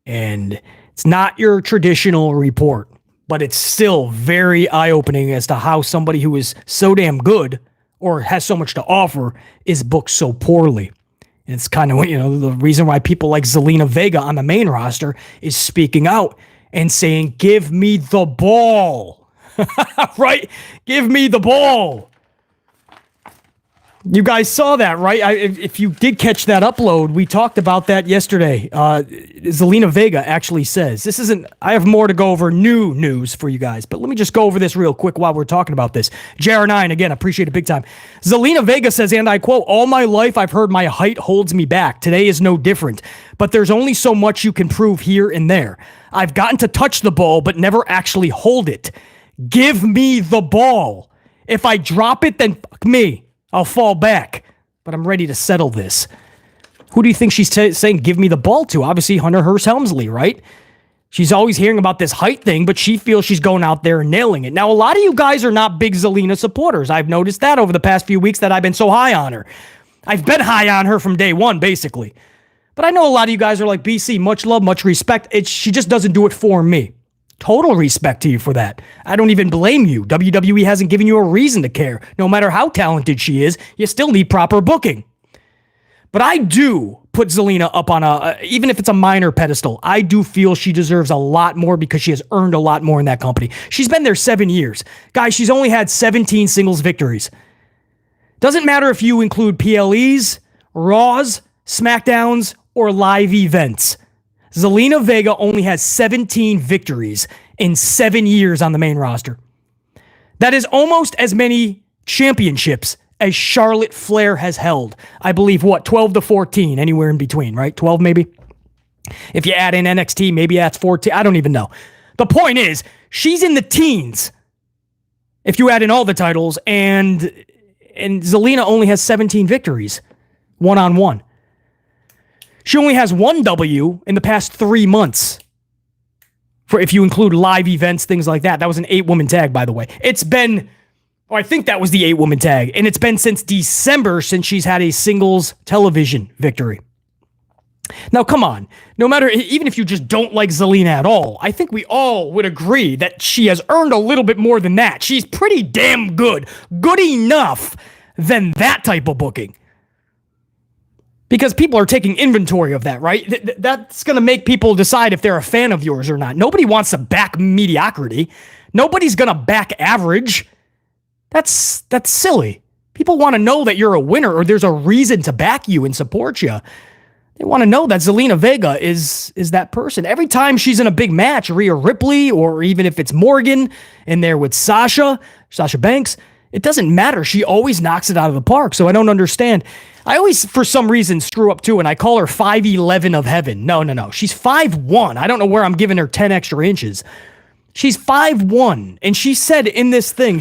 And it's not your traditional report, but it's still very eye-opening as to how somebody who is so damn good or has so much to offer is booked so poorly. And it's kind of, the reason why people like Zelina Vega on the main roster is speaking out and saying, give me the ball, right? Give me the ball. You guys saw that, right? If you did catch that upload, we talked about that yesterday. Zelina Vega actually says, I have more to go over new news for you guys, but let me just go over this real quick while we're talking about this. JR9, again, appreciate it big time. Zelina Vega says, and I quote, all my life I've heard my height holds me back. Today is no different, but there's only so much you can prove here and there. I've gotten to touch the ball, but never actually hold it. Give me the ball. If I drop it, then fuck me. I'll fall back, but I'm ready to settle this. Who do you think she's saying give me the ball to? Obviously, Hunter Hearst Helmsley, right? She's always hearing about this height thing, but she feels she's going out there and nailing it. Now, a lot of you guys are not big Zelina supporters. I've noticed that over the past few weeks that I've been so high on her. I've been high on her from day one, basically. But I know a lot of you guys are like, BC, much love, much respect. She just doesn't do it for me. Total respect to you for that. I don't even blame you. WWE hasn't given you a reason to care. No matter how talented she is, you still need proper booking. But I do put Zelina up on even if it's a minor pedestal, I do feel she deserves a lot more because she has earned a lot more in that company. She's been there 7 years. Guys, she's only had 17 singles victories. Doesn't matter if you include PLEs, Raws, SmackDowns, or live events. Zelina Vega only has 17 victories in 7 years on the main roster. That is almost as many championships as Charlotte Flair has held. I believe, 12 to 14, anywhere in between, right? 12 maybe? If you add in NXT, maybe that's 14. I don't even know. The point is, she's in the teens if you add in all the titles, and Zelina only has 17 victories, one-on-one. She only has one W in the past 3 months. For if you include live events, things like that. That was an 8-woman tag, by the way. I think that was the 8-woman tag. And it's been since December since she's had a singles television victory. Now, come on. No matter, even if you just don't like Zelina at all, I think we all would agree that she has earned a little bit more than that. She's pretty damn good. Good enough than that type of booking. Because people are taking inventory of that, right? That's going to make people decide if they're a fan of yours or not. Nobody wants to back mediocrity. Nobody's going to back average. That's silly. People want to know that you're a winner or there's a reason to back you and support you. They want to know that Zelina Vega is that person. Every time she's in a big match, Rhea Ripley, or even if it's Morgan in there with Sasha Banks, it doesn't matter. She always knocks it out of the park. So I don't understand. I always, for some reason, screw up too, and I call her 5'11" of heaven. No. She's 5'1". I don't know where I'm giving her 10 extra inches. She's 5'1", and she said in this thing,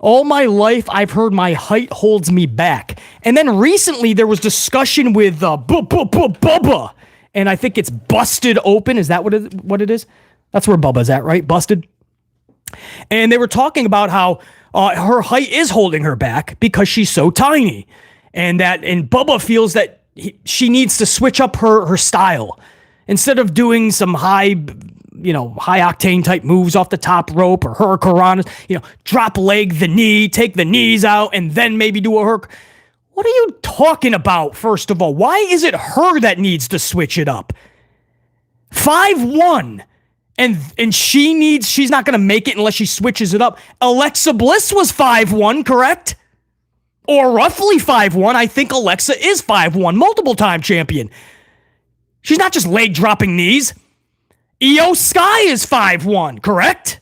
all my life I've heard my height holds me back. And then recently there was discussion with Bubba, and I think it's Busted Open. Is that what it is? That's where Bubba's at, right? Busted. And they were talking about how her height is holding her back because she's so tiny. And Bubba feels that she needs to switch up her style. Instead of doing some high octane type moves off the top rope or hurricanranas, drop leg the knee, take the knees out, and then maybe do a hurricane. What are you talking about, first of all? Why is it her that needs to switch it up? 5'1", and she's not going to make it unless she switches it up. Alexa Bliss was 5'1", correct? Or roughly 5'1". I think Alexa is 5'1", multiple time champion. She's not just leg dropping knees. Io Sky is 5'1", correct?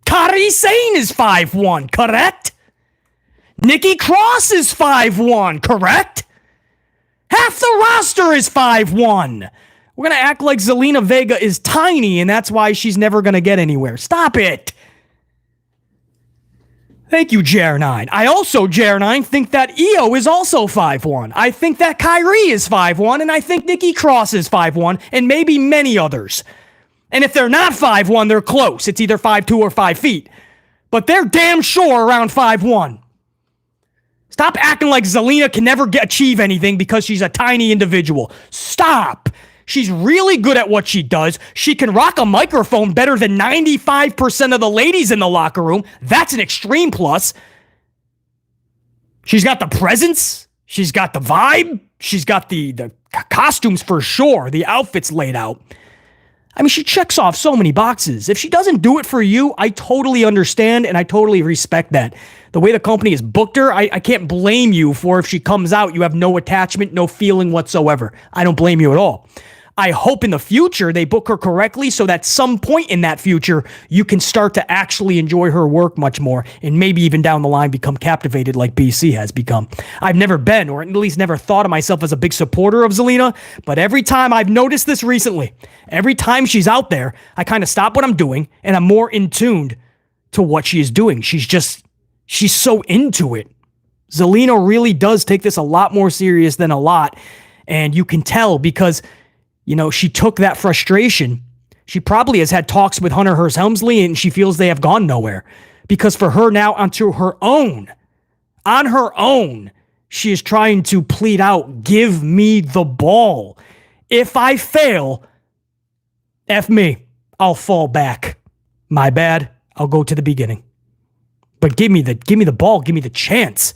Kairi Sane is 5'1", correct? Nikki Cross is 5'1", correct? Half the roster is 5'1". We're going to act like Zelina Vega is tiny and that's why she's never going to get anywhere. Stop it. Thank you, JR9. I also, JR9, think that Io is also 5'1". I think that Kyrie is 5'1", and I think Nikki Cross is 5'1", and maybe many others. And if they're not 5'1", they're close. It's either 5'2" or 5 feet. But they're damn sure around 5'1". Stop acting like Zelina can never achieve anything because she's a tiny individual. Stop. She's really good at what she does. She can rock a microphone better than 95% of the ladies in the locker room. That's an extreme plus. She's got the presence. She's got the vibe. She's got the costumes for sure. The outfits laid out. I mean, she checks off so many boxes. If she doesn't do it for you, I totally understand and I totally respect that. The way the company has booked her, I can't blame you for if she comes out, you have no attachment, no feeling whatsoever. I don't blame you at all. I hope in the future they book her correctly so that some point in that future, you can start to actually enjoy her work much more and maybe even down the line become captivated like BC has become. I've never been, or at least never thought of myself as a big supporter of Zelina, but every time I've noticed this recently, every time she's out there, I kind of stop what I'm doing and I'm more in tuned to what she is doing. She's so into it. Zelina really does take this a lot more serious than a lot, and you can tell because she took that frustration. She probably has had talks with Hunter Hearst Helmsley and she feels they have gone nowhere because for her now on her own, she is trying to plead out, give me the ball. If I fail, F me, I'll fall back. My bad. I'll go to the beginning. But give me the ball. Give me the chance.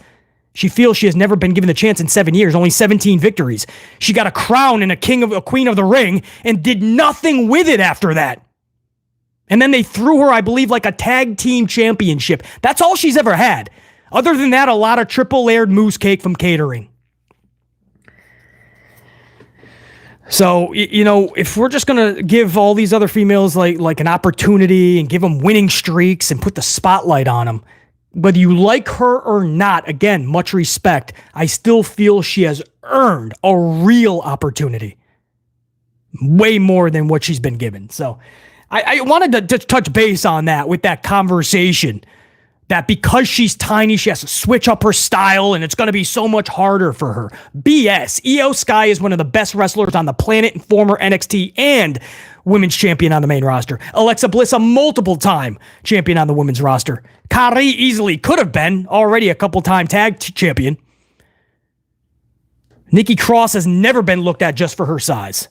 She feels she has never been given the chance in 7 years, only 17 victories. She got a crown and a queen of the ring and did nothing with it after that. And then they threw her, I believe, like a tag team championship. That's all she's ever had. Other than that, a lot of triple layered moose cake from catering. So, if we're just going to give all these other females like an opportunity and give them winning streaks and put the spotlight on them, whether you like her or not, again, much respect, I still feel she has earned a real opportunity. Way more than what she's been given. So I wanted to touch base on that with that conversation. That because she's tiny, she has to switch up her style and it's going to be so much harder for her. BS. Io Sky is one of the best wrestlers on the planet and former NXT and women's champion on the main roster. Alexa Bliss, a multiple-time champion on the women's roster. Kari easily could have been already a couple-time tag champion. Nikki Cross has never been looked at just for her size.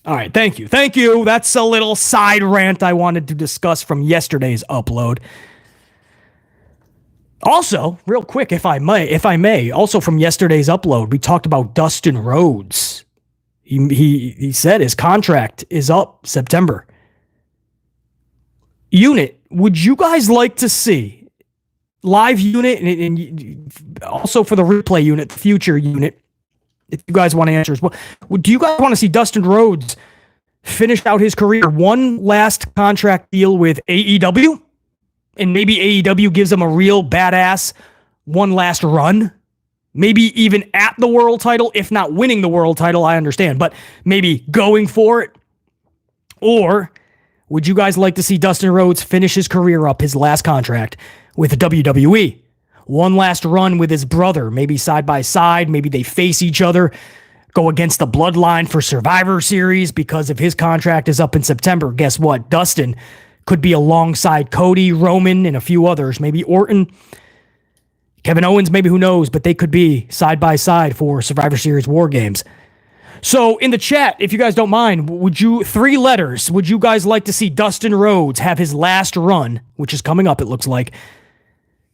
All right, thank you. Thank you. That's a little side rant I wanted to discuss from yesterday's upload. Also, real quick, if I may, also from yesterday's upload, we talked about Dustin Rhodes. He said his contract is up September. Unit, would you guys like to see live unit and also for the replay unit, the future unit, if you guys want to answer as well, do you guys want to see Dustin Rhodes finish out his career, one last contract deal with AEW? And maybe AEW gives him a real badass one last run. Maybe even at the world title, if not winning the world title, I understand. But maybe going for it. Or would you guys like to see Dustin Rhodes finish his career up, his last contract with the WWE? One last run with his brother, maybe side by side. Maybe they face each other, go against the bloodline for Survivor Series because if his contract is up in September, guess what? Dustin could be alongside Cody, Roman, and a few others. Maybe Orton, Kevin Owens, maybe who knows, but they could be side by side for Survivor Series War Games. So in the chat, if you guys don't mind, 3 letters, would you guys like to see Dustin Rhodes have his last run, which is coming up, it looks like,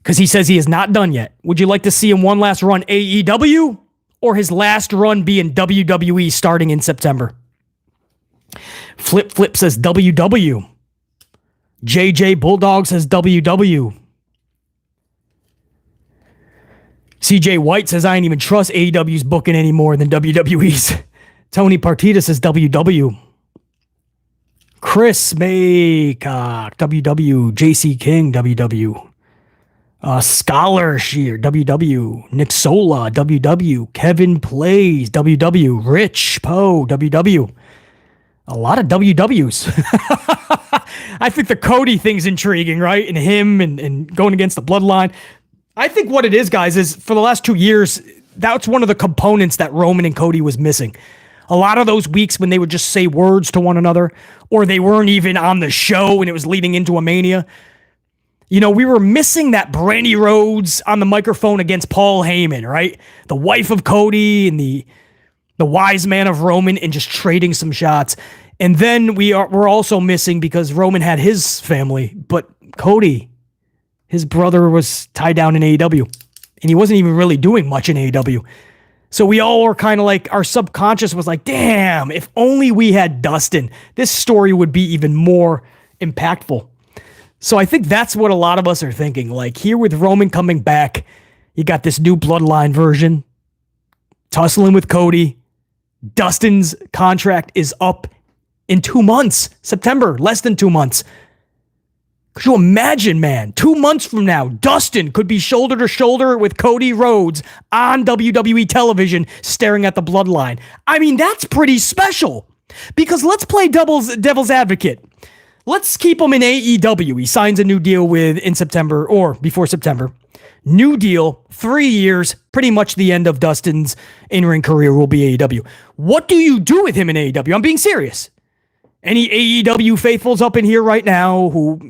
because he says he is not done yet. Would you like to see him one last run AEW or his last run be in WWE starting in September? Flip says WW. JJ Bulldog says WW. CJ White says I ain't even trust AEW's booking any more than WWE's. Tony Partita says WW. Chris Maycock, WW. JC King, WW. Scholar Shear, WW. Nick Sola, WW. Kevin Plays, WW. Rich Poe, WW. A lot of WWs. I think the Cody thing's intriguing, right? And him and going against the bloodline. I think what it is, guys, is for the last 2 years, that's one of the components that Roman and Cody was missing. A lot of those weeks when they would just say words to one another, or they weren't even on the show and it was leading into a Mania. You know, we were missing that Brandy Rhodes on the microphone against Paul Heyman, right? The wife of Cody and the wise man of Roman, and just trading some shots. And then we're also missing, because Roman had his family, but Cody, his brother, was tied down in AEW, and he wasn't even really doing much in AEW. So we all were kind of like, our subconscious was like, damn, if only we had Dustin, this story would be even more impactful. So I think that's what a lot of us are thinking. Like, here with Roman coming back, you got this new bloodline version, tussling with Cody. Dustin's contract is up in 2 months, September, less than 2 months. Could you imagine, man, 2 months from now, Dustin could be shoulder to shoulder with Cody Rhodes on WWE television, staring at the bloodline. I mean, that's pretty special, because let's play devil's advocate. Let's keep him in AEW. He signs a new deal in September, or before September. New deal, 3 years, pretty much the end of Dustin's in-ring career will be AEW. What do you do with him in AEW? I'm being serious. Any AEW faithfuls up in here right now who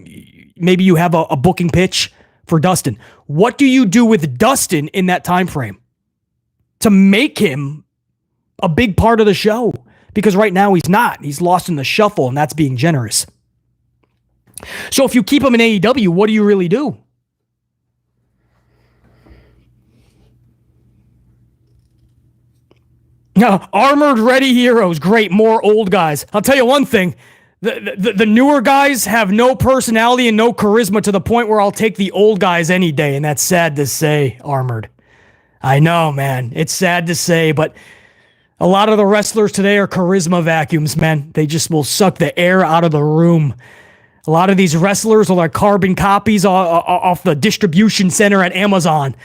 maybe you have a booking pitch for Dustin? What do you do with Dustin in that time frame to make him a big part of the show? Because right now he's not. He's lost in the shuffle, and that's being generous. So if you keep him in AEW, what do you really do? Armored ready heroes. Great. More old guys. I'll tell you one thing. The newer guys have no personality and no charisma, to the point where I'll take the old guys any day. And that's sad to say, Armored. I know, man. It's sad to say, but a lot of the wrestlers today are charisma vacuums, man. They just will suck the air out of the room. A lot of these wrestlers are like carbon copies off the distribution center at Amazon.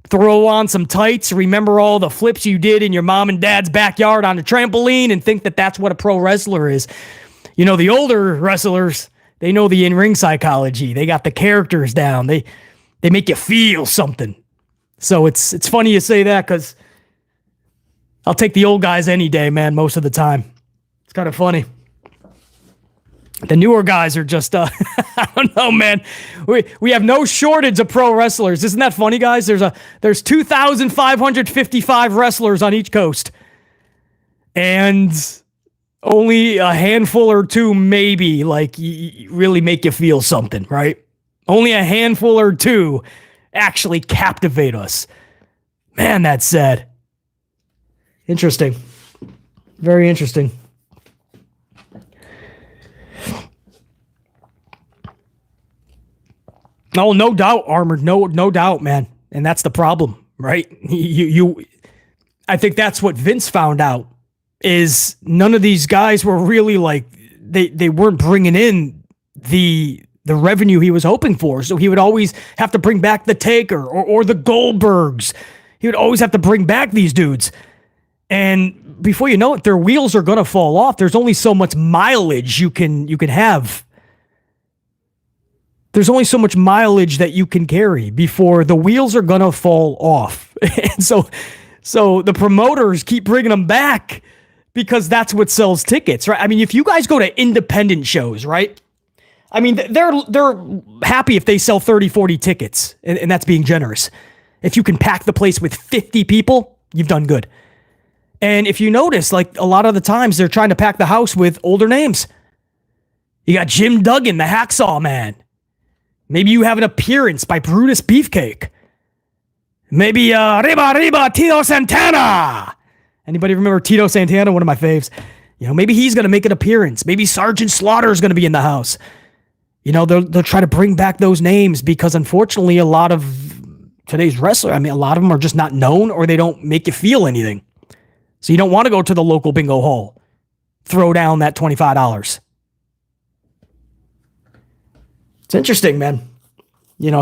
Throw on some tights, remember all the flips you did in your mom and dad's backyard on a trampoline, and think that that's what a pro wrestler is. You know, the older wrestlers, they know the in-ring psychology. They got the characters down. They make you feel something. So it's funny you say that, because I'll take the old guys any day, man, most of the time. It's kind of funny. The newer guys are just, I don't know, man. We have no shortage of pro wrestlers. Isn't that funny, guys? There's 2,555 wrestlers on each coast. And only a handful or two maybe, like, really make you feel something, right? Only a handful or two actually captivate us. Man, that's sad. Interesting. Very interesting. Oh, no doubt, Armored. No doubt, man. And that's the problem, right? I think that's what Vince found out, is none of these guys were really like, they weren't bringing in the revenue he was hoping for. So he would always have to bring back the Taker or the Goldbergs. He would always have to bring back these dudes. And before you know it, their wheels are going to fall off. There's only so much mileage you can have. There's only so much mileage that you can carry before the wheels are going to fall off. And so the promoters keep bringing them back, because that's what sells tickets, right? I mean, if you guys go to independent shows, right? I mean, they're happy if they sell 30, 40 tickets, and that's being generous. If you can pack the place with 50 people, you've done good. And if you notice, like, a lot of the times they're trying to pack the house with older names. You got Jim Duggan, the Hacksaw Man. Maybe you have an appearance by Brutus Beefcake. Maybe Riba Tito Santana. Anybody remember Tito Santana? One of my faves. You know, maybe he's going to make an appearance. Maybe Sergeant Slaughter is going to be in the house. You know, they'll try to bring back those names, because unfortunately a lot of today's wrestlers, I mean, a lot of them are just not known, or they don't make you feel anything. So you don't want to go to the local bingo hall. Throw down that $25. It's interesting, man.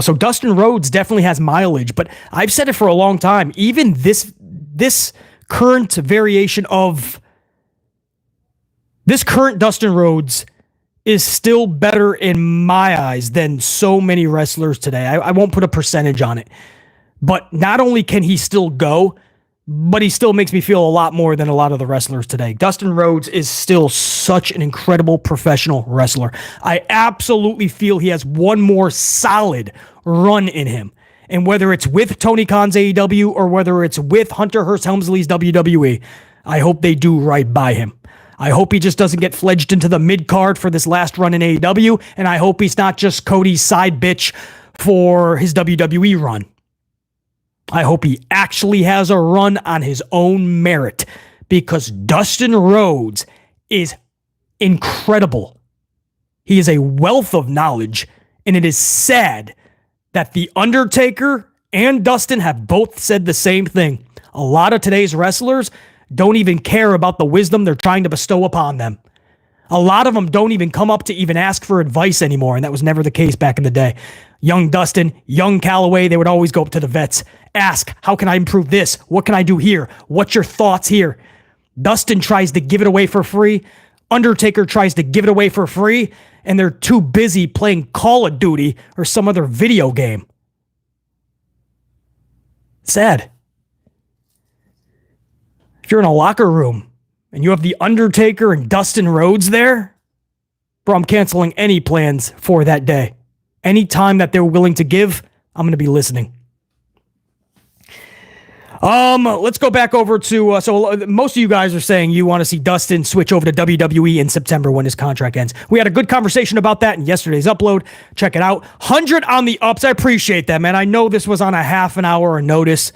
So Dustin Rhodes definitely has mileage, but I've said it for a long time. Even this current variation of this current Dustin Rhodes is still better in my eyes than so many wrestlers today. I won't put a percentage on it, but not only can he still go, but he still makes me feel a lot more than a lot of the wrestlers today. Dustin Rhodes is still such an incredible professional wrestler. I absolutely feel he has one more solid run in him. And whether it's with Tony Khan's AEW or whether it's with Hunter Hearst Helmsley's WWE, I hope they do right by him. I hope he just doesn't get fledged into the mid-card for this last run in AEW, and I hope he's not just Cody's side bitch for his WWE run. I hope he actually has a run on his own merit, because Dustin Rhodes is incredible. He is a wealth of knowledge, and it is sad that The Undertaker and Dustin have both said the same thing. A lot of today's wrestlers don't even care about the wisdom they're trying to bestow upon them. A lot of them don't even come up to even ask for advice anymore, and that was never the case back in the day. Young Dustin, young Calloway, they would always go up to the vets. Ask, how can I improve this? What can I do here? What's your thoughts here? Dustin tries to give it away for free. Undertaker tries to give it away for free, and they're too busy playing Call of Duty or some other video game. Sad. If you're in a locker room and you have The Undertaker and Dustin Rhodes there, bro, I'm canceling any plans for that day. Any time that they're willing to give, I'm going to be listening. Let's go back over to, so most of you guys are saying you want to see Dustin switch over to WWE in September when his contract ends. We had a good conversation about that in yesterday's upload. Check it out. 100 on the ups. I appreciate that, man. I know this was on a half an hour of notice,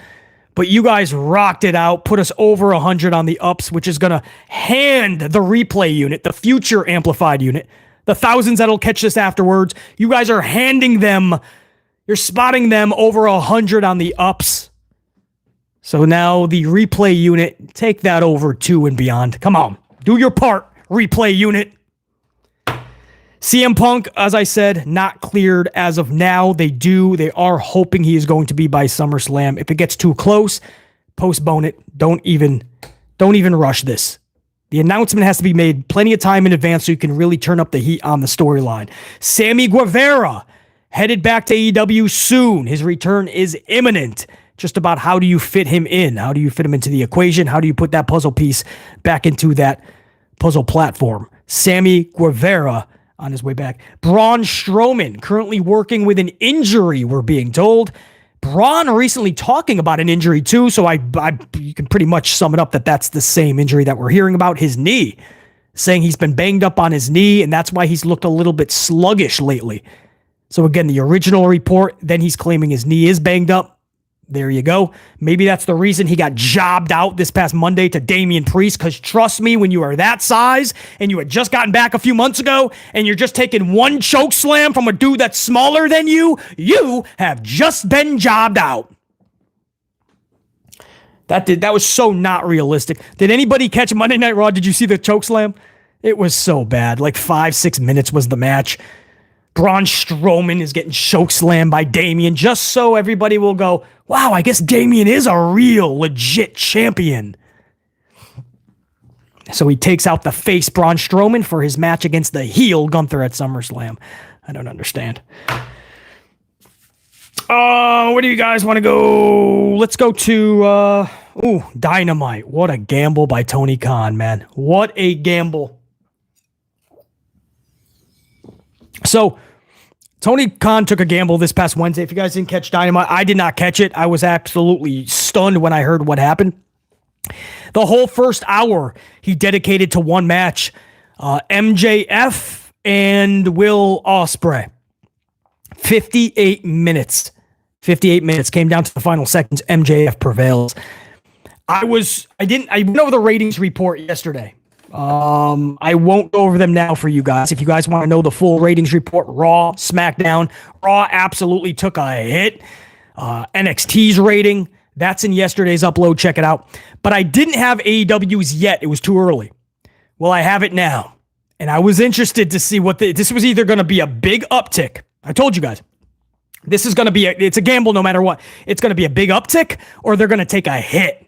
but you guys rocked it out, put us over 100 on the ups, which is going to hand the replay unit, the future amplified unit, the thousands that'll catch this afterwards. You guys are handing them, you're spotting them over 100 on the ups. So now the replay unit, take that over 2 and beyond. Come on, do your part, replay unit. CM Punk, as I said, not cleared as of now. They are hoping he is going to be by SummerSlam. If it gets too close, postpone it. Don't even rush this. The announcement has to be made plenty of time in advance so you can really turn up the heat on the storyline. Sammy Guevara headed back to AEW soon. His return is imminent. Just about how do you fit him in? How do you fit him into the equation? How do you put that puzzle piece back into that puzzle platform? Sammy Guevara on his way back. Braun Strowman currently working with an injury, we're being told. Braun recently talking about an injury too, so you can pretty much sum it up that that's the same injury that we're hearing about, his knee. Saying he's been banged up on his knee, and that's why he's looked a little bit sluggish lately. So again, the original report, then he's claiming his knee is banged up. There you go. Maybe that's the reason he got jobbed out this past Monday to Damian Priest, because trust me, when you are that size and you had just gotten back a few months ago and you're just taking one choke slam from a dude that's smaller than you, you have just been jobbed out. That was so not realistic. Did anybody catch Monday Night Raw? Did you see the choke slam? It was so bad. Like 5-6 minutes was the match. Braun Strowman is getting choke slammed by Damian just so everybody will go, wow, I guess Damian is a real legit champion. So he takes out the face Braun Strowman for his match against the heel Gunther at SummerSlam. I don't understand. Where do you guys want to go? Let's go to Dynamite. What a gamble by Tony Khan, man. What a gamble. So Tony Khan took a gamble this past Wednesday. If you guys didn't catch Dynamite, I did not catch it. I was absolutely stunned when I heard what happened. The whole first hour he dedicated to one match, MJF and Will Ospreay. 58 minutes. 58 minutes came down to the final seconds. MJF prevails. I went over the ratings report yesterday. I won't go over them now for you guys. If you guys want to know the full ratings report, Raw, SmackDown, Raw absolutely took a hit. NXT's rating, that's in yesterday's upload. Check it out. But I didn't have AEW's yet. It was too early. Well, I have it now. And I was interested to see this was either going to be a big uptick. I told you guys. This is going to be it's a gamble no matter what. It's going to be a big uptick or they're going to take a hit.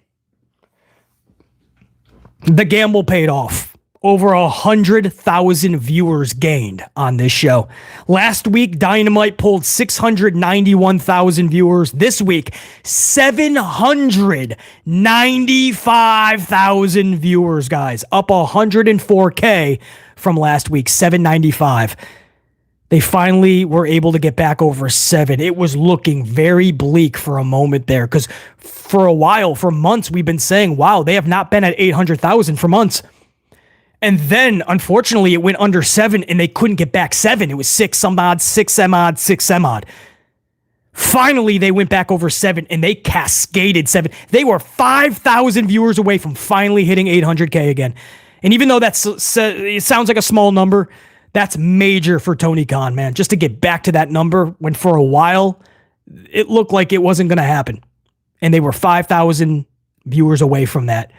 The gamble paid off. Over 100,000 viewers gained on this show. Last week, Dynamite pulled 691,000 viewers. This week, 795,000 viewers, guys. Up 104K from last week, 795. They finally were able to get back over 7. It was looking very bleak for a moment there because for a while, for months, we've been saying, wow, they have not been at 800,000 for months. And then, unfortunately, it went under 7 and they couldn't get back 7. It was 6 some odd, 6 some odd, 6 some odd. Finally, they went back over 7 and they cascaded 7. They were 5,000 viewers away from finally hitting 800K again. And even though it sounds like a small number, that's major for Tony Khan, man. Just to get back to that number when for a while, it looked like it wasn't going to happen. And they were 5,000 viewers away from that.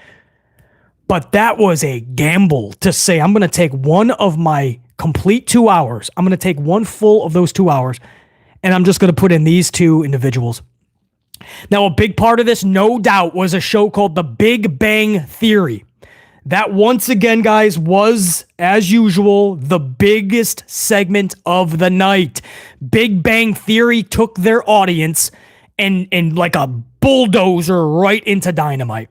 But that was a gamble to say, I'm going to take one of my complete 2 hours. I'm going to take one full of those 2 hours, and I'm just going to put in these two individuals. Now, a big part of this, no doubt, was a show called The Big Bang Theory. That, once again, guys, was, as usual, the biggest segment of the night. Big Bang Theory took their audience and like a bulldozer right into Dynamite.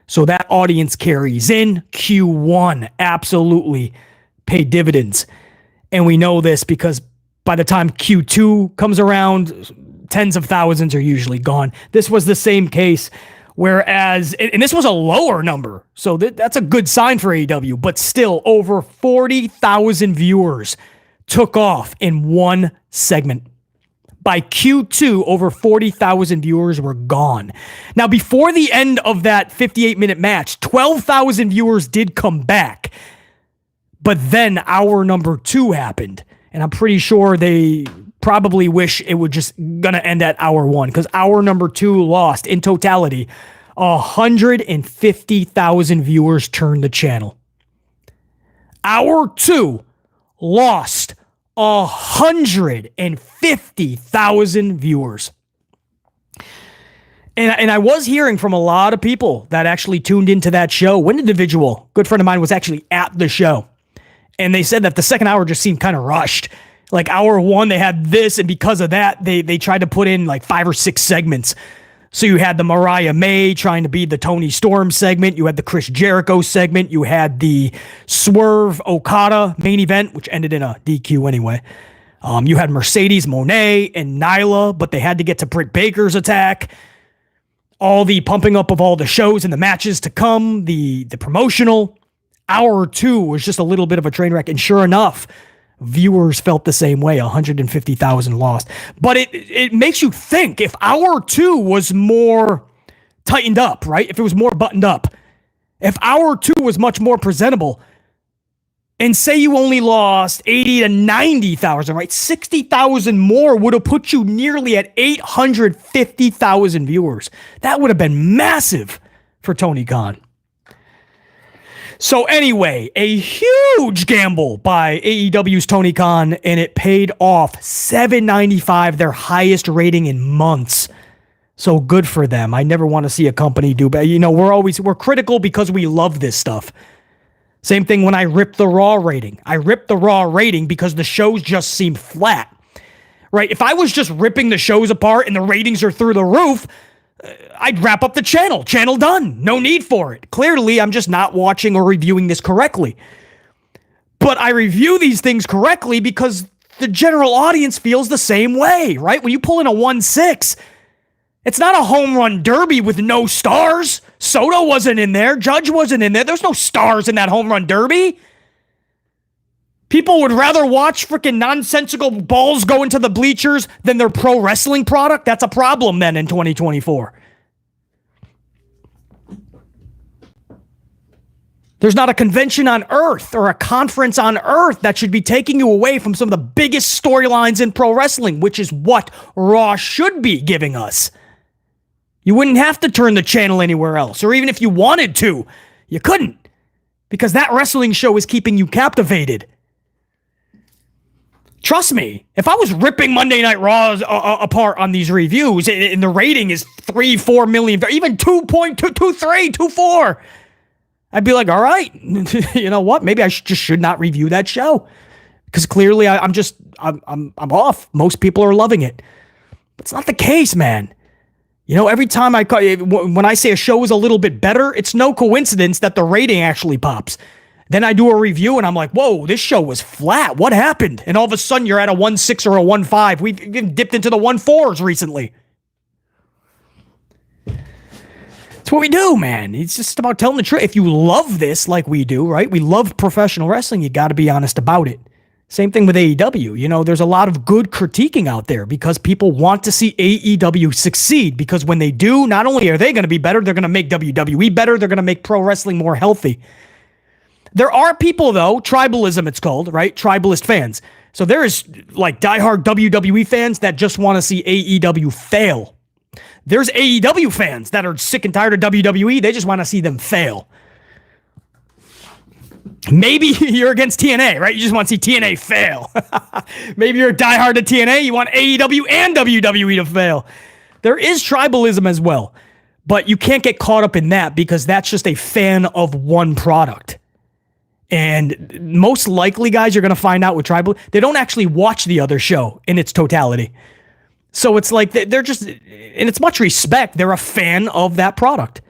So that audience carries in. Q1 absolutely paid dividends. And we know this because by the time Q2 comes around, tens of thousands are usually gone. This was the same case, whereas, and this was a lower number, so that's a good sign for AEW, but still over 40,000 viewers took off in one segment. By Q2, over 40,000 viewers were gone. Now, before the end of that 58-minute match, 12,000 viewers did come back. But then hour number 2 happened. And I'm pretty sure they probably wish it would just gonna end at hour 1, because hour number 2 lost, in totality, 150,000 viewers turned the channel. Hour 2 lost 150,000 viewers. And I was hearing from a lot of people that actually tuned into that show. One individual, good friend of mine, was actually at the show. And they said that the second hour just seemed kind of rushed. Like hour 1, they had this, and because of that, they tried to put in like 5 or 6 segments. So you had the Mariah May trying to be the Tony Storm segment. You had the Chris Jericho segment. You had the Swerve Okada main event, which ended in a DQ anyway. You had Mercedes Moné and Nyla, but they had to get to Britt Baker's attack. All the pumping up of all the shows and the matches to come, the promotional. Hour 2 was just a little bit of a train wreck. And sure enough, viewers felt the same way, 150,000 lost. But it makes you think, if hour 2 was more tightened up, right? If it was more buttoned up, if hour 2 was much more presentable, and say you only lost 80 to 90,000, right? 60,000 more would have put you nearly at 850,000 viewers. That would have been massive for Tony Khan. So anyway, a huge gamble by AEW's Tony Khan, and it paid off. 795, their highest rating in months. So good for them. I never want to see a company do bad. You know, we're critical because we love this stuff. Same thing when I ripped the Raw rating. I ripped the Raw rating because the shows just seemed flat. Right? If I was just ripping the shows apart and the ratings are through the roof, I'd wrap up the channel. Channel done. No need for it. Clearly, I'm just not watching or reviewing this correctly. But I review these things correctly because the general audience feels the same way, right? When you pull in a 1-6, it's not a home run derby with no stars. Soto wasn't in there. Judge wasn't in there. There's no stars in that home run derby. People would rather watch freaking nonsensical balls go into the bleachers than their pro wrestling product. That's a problem then in 2024. There's not a convention on earth or a conference on earth that should be taking you away from some of the biggest storylines in pro wrestling, which is what Raw should be giving us. You wouldn't have to turn the channel anywhere else, or even if you wanted to, you couldn't, because that wrestling show is keeping you captivated. Trust me, if I was ripping Monday Night Raw apart on these reviews and the rating is 3-4 million, even 2.223, 2.4, I'd be like, all right, you know what? Maybe I should not review that show because clearly I'm off. Most people are loving it. But it's not the case, man. You know, every time when I say a show is a little bit better, it's no coincidence that the rating actually pops. Then I do a review and I'm like, whoa, this show was flat. What happened? And all of a sudden you're at a 1.6 or a 1.5. We've even dipped into the 1.4s recently. It's what we do, man. It's just about telling the truth. If you love this like we do, right? We love professional wrestling. You got to be honest about it. Same thing with AEW. You know, there's a lot of good critiquing out there because people want to see AEW succeed because when they do, not only are they going to be better, they're going to make WWE better. They're going to make pro wrestling more healthy. There are people, though, tribalism it's called, right? Tribalist fans. So there is like diehard WWE fans that just want to see AEW fail. There's AEW fans that are sick and tired of WWE. They just want to see them fail. Maybe you're against TNA, right? You just want to see TNA fail. Maybe you're a diehard of TNA. You want AEW and WWE to fail. There is tribalism as well. But you can't get caught up in that because that's just a fan of one product. And most likely, guys, you're going to find out with tribal, they don't actually watch the other show in its totality. So it's like they're just, and it's much respect, they're a fan of that product.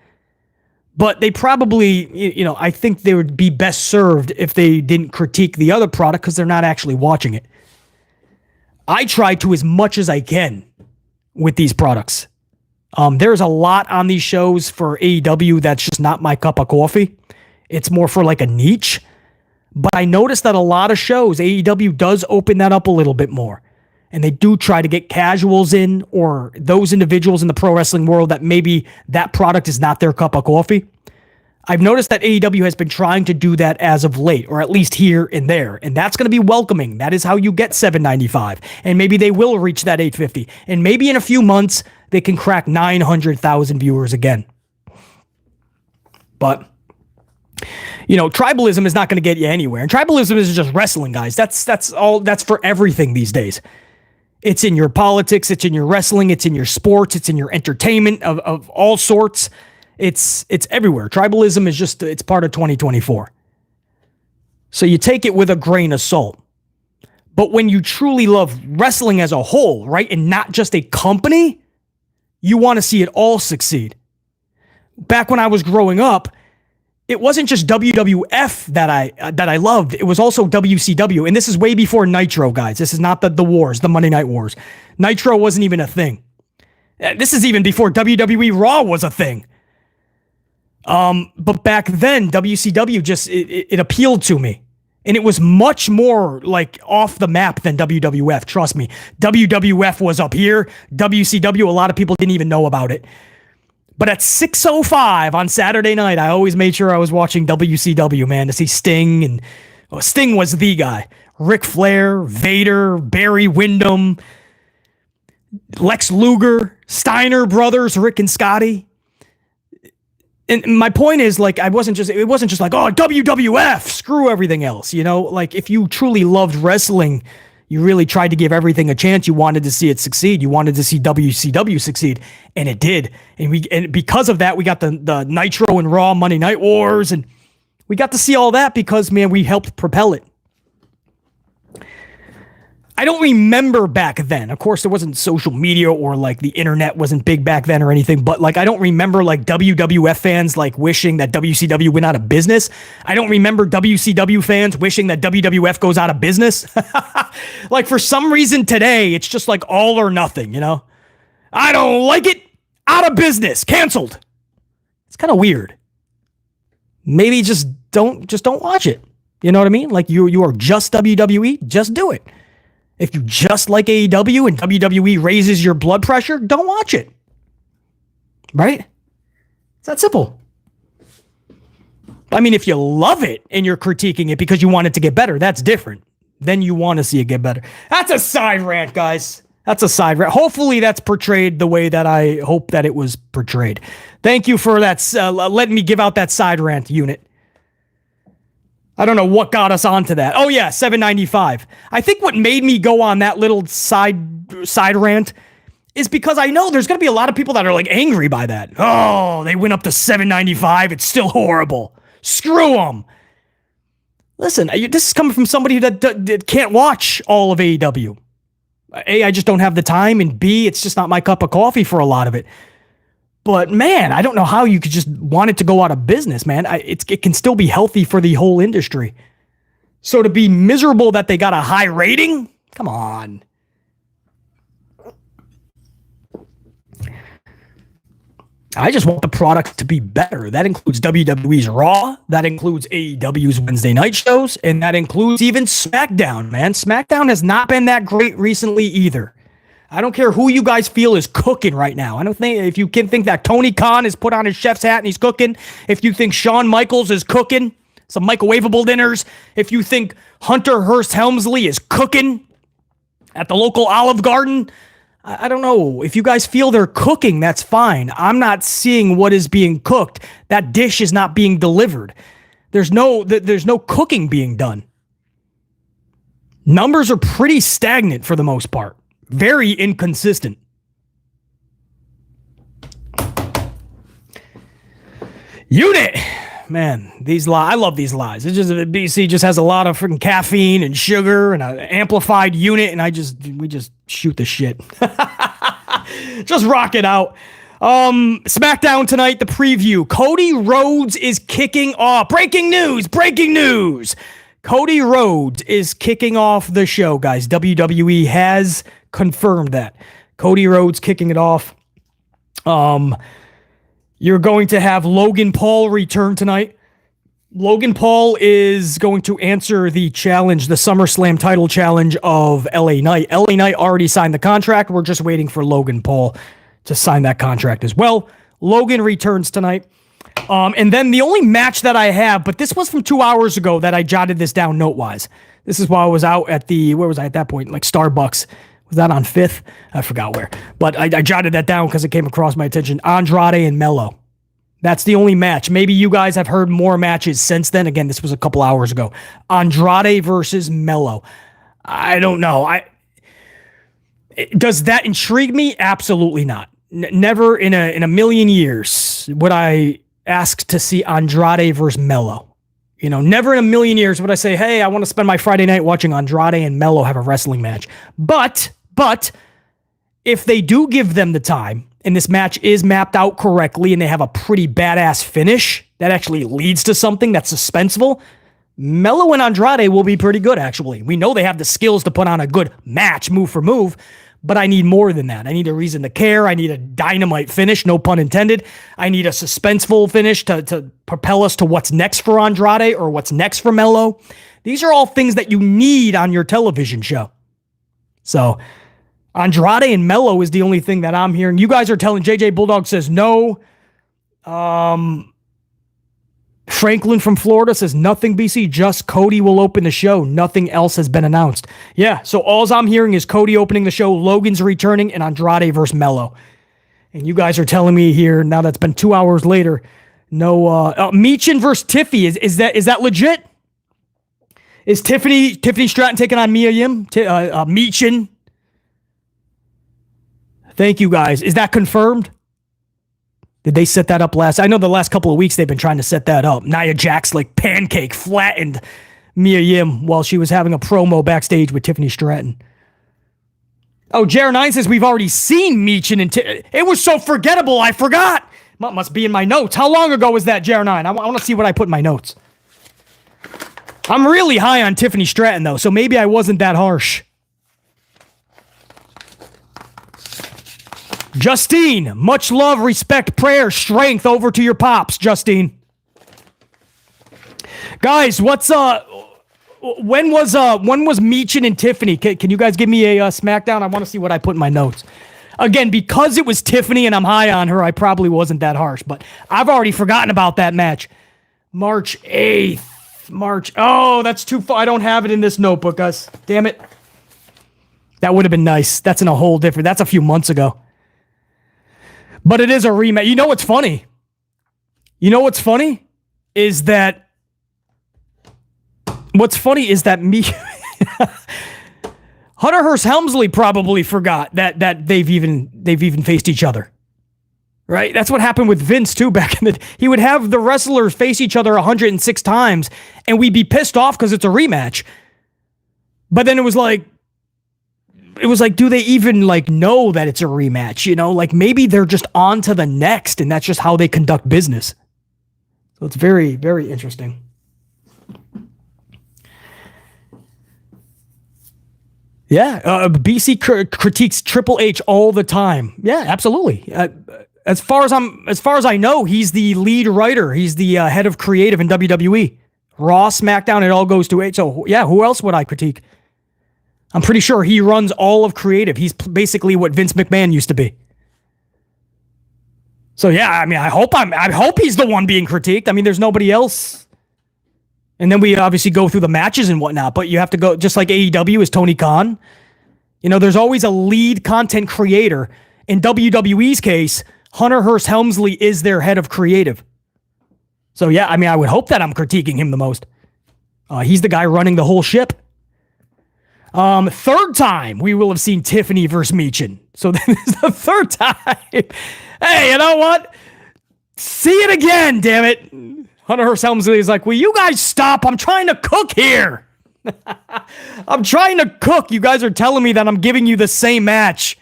But they probably, you know, I think they would be best served if they didn't critique the other product because they're not actually watching it. I try to as much as I can with these products. There's a lot on these shows for AEW that's just not my cup of coffee. It's more for like a niche. But I noticed that a lot of shows, AEW does open that up a little bit more. And they do try to get casuals in or those individuals in the pro wrestling world that maybe that product is not their cup of coffee. I've noticed that AEW has been trying to do that as of late, or at least here and there. And that's going to be welcoming. That is how you get $7.95. And maybe they will reach that $8.50. And maybe in a few months, they can crack 900,000 viewers again. But you know, tribalism is not going to get you anywhere. And tribalism is just wrestling, guys. That's for everything these days. It's in your politics, it's in your wrestling, it's in your sports, it's in your entertainment of all sorts. It's everywhere. Tribalism is just, it's part of 2024. So you take it with a grain of salt. But when you truly love wrestling as a whole, right, and not just a company, you want to see it all succeed. Back when I was growing up, it wasn't just WWF that I loved. It was also WCW. And this is way before Nitro, guys. This is not the wars, the Monday Night Wars. Nitro wasn't even a thing. This is even before WWE Raw was a thing. But back then, WCW just, it appealed to me. And it was much more like off the map than WWF. Trust me. WWF was up here. WCW, a lot of people didn't even know about it. But at 6:05 on Saturday night, I always made sure I was watching WCW, man, to see Sting. And Sting was the guy. Ric Flair, Vader, Barry Windham, Lex Luger, Steiner brothers, Rick and Scotty. And my point is, like, it wasn't just like, oh, WWF, screw everything else. You know, like, if you truly loved wrestling, you really tried to give everything a chance. You wanted to see it succeed. You wanted to see WCW succeed, and it did. And because of that, we got the Nitro and Raw Monday Night Wars, and we got to see all that because, man, we helped propel it. I don't remember back then. Of course, there wasn't social media or like the internet wasn't big back then or anything, but like I don't remember like WWF fans like wishing that WCW went out of business. I don't remember WCW fans wishing that WWF goes out of business. Like for some reason today, it's just like all or nothing, you know? I don't like it. Out of business. Canceled. It's kind of weird. Maybe just don't watch it. You know what I mean? Like you are just WWE, just do it. If you just like AEW and WWE raises your blood pressure, don't watch it. Right? It's that simple. I mean, if you love it and you're critiquing it because you want it to get better, that's different. Then you want to see it get better. That's a side rant, guys. That's a side rant. Hopefully that's portrayed the way that I hope that it was portrayed. Thank you for that. Letting me give out that side rant unit. I don't know what got us onto that. Oh yeah, $7.95. I think what made me go on that little side rant is because I know there's going to be a lot of people that are like angry by that. Oh, they went up to $7.95. It's still horrible. Screw them. Listen, this is coming from somebody that can't watch all of AEW. A, I just don't have the time, and B, it's just not my cup of coffee for a lot of it. But man, I don't know how you could just want it to go out of business, man. It can still be healthy for the whole industry. So to be miserable that they got a high rating? Come on. I just want the product to be better. That includes WWE's Raw. That includes AEW's Wednesday night shows. And that includes even SmackDown, man. SmackDown has not been that great recently either. I don't care who you guys feel is cooking right now. I don't think if you can think that Tony Khan has put on his chef's hat and he's cooking. If you think Shawn Michaels is cooking some microwavable dinners. If you think Hunter Hearst Helmsley is cooking at the local Olive Garden. I don't know. If you guys feel they're cooking, that's fine. I'm not seeing what is being cooked. That dish is not being delivered. There's no cooking being done. Numbers are pretty stagnant for the most part. Very inconsistent. Unit. Man, these lies. I love these lies. It's just BC just has a lot of freaking caffeine and sugar and an amplified unit, and we just shoot the shit. Just rock it out. SmackDown tonight, the preview. Cody Rhodes is kicking off. Breaking news. Cody Rhodes is kicking off the show, guys. WWE has confirmed that. Cody Rhodes kicking it off. You're going to have Logan Paul return tonight. Logan Paul is going to answer the challenge, the SummerSlam title challenge of LA Knight. LA Knight already signed the contract. We're just waiting for Logan Paul to sign that contract as well. Logan returns tonight. And then the only match that I have, but this was from 2 hours ago that I jotted this down note-wise. This is while I was out at where was I at that point? Like Starbucks. Was that on 5th? I forgot where. But I jotted that down because it came across my attention. Andrade and Melo. That's the only match. Maybe you guys have heard more matches since then. Again, this was a couple hours ago. Andrade versus Melo. I don't know. Does that intrigue me? Absolutely not. Never in a million years would I ask to see Andrade versus Melo. You know, never in a million years would I say, hey, I want to spend my Friday night watching Andrade and Melo have a wrestling match. But if they do give them the time, and this match is mapped out correctly, and they have a pretty badass finish that actually leads to something that's suspenseful, Melo and Andrade will be pretty good, actually. We know they have the skills to put on a good match, move for move, but I need more than that. I need a reason to care. I need a dynamite finish, no pun intended. I need a suspenseful finish to propel us to what's next for Andrade or what's next for Melo. These are all things that you need on your television show. So Andrade and Melo is the only thing that I'm hearing. You guys are telling JJ Bulldog says no. Franklin from Florida says nothing, BC, just Cody will open the show. Nothing else has been announced. Yeah, so all I'm hearing is Cody opening the show, Logan's returning, and Andrade versus Melo. And you guys are telling me here, now that's been 2 hours later, no, Meechin versus Tiffy. Is that legit? Is Tiffany Stratton taking on Mia Yim? Meechin. Thank you, guys. Is that confirmed? Did they set that up last? I know the last couple of weeks they've been trying to set that up. Nia Jax like pancake flattened Mia Yim while she was having a promo backstage with Tiffany Stratton. Oh, Jer9 says we've already seen Meechin and it was so forgettable, I forgot. Must be in my notes. How long ago was that, Jer9? I want to see what I put in my notes. I'm really high on Tiffany Stratton, though, so maybe I wasn't that harsh. Justine, much love, respect, prayer, strength over to your pops, Justine. Guys, when was Meechin and Tiffany? Can you guys give me a SmackDown? I want to see what I put in my notes. Again, because it was Tiffany and I'm high on her, I probably wasn't that harsh, but I've already forgotten about that match. March 8th. Oh, that's too far. I don't have it in this notebook, guys. Damn it. That would have been nice. That's in a whole different, that's a few months ago. But it is a rematch. You know what's funny? Is that What's funny is that Hunter Hearst Helmsley probably forgot that they've even faced each other. Right? That's what happened with Vince too back in the he would have the wrestlers face each other 106 times and we'd be pissed off because it's a rematch. But then it was like, do they even like know that it's a rematch? You know, like maybe they're just on to the next and that's just how they conduct business. So it's very, very interesting. Yeah, BC critiques Triple H all the time. Yeah, absolutely. As far as I know, he's the lead writer. He's the head of creative in WWE. Raw, SmackDown, it all goes to H. So yeah, who else would I critique? I'm pretty sure he runs all of creative. He's basically what Vince McMahon used to be. So yeah, I mean, I hope he's the one being critiqued. I mean, there's nobody else. And then we obviously go through the matches and whatnot, but you have to go, just like AEW is Tony Khan. You know, there's always a lead content creator. In WWE's case, Hunter Hearst Helmsley is their head of creative. So yeah, I mean, I would hope that I'm critiquing him the most. He's the guy running the whole ship. Third time we will have seen Tiffany versus Meechin. So this is the third time. Hey, you know what? See it again, damn it. Hunter Hearst Helmsley is like, will you guys stop? I'm trying to cook here. I'm trying to cook. You guys are telling me that I'm giving you the same match.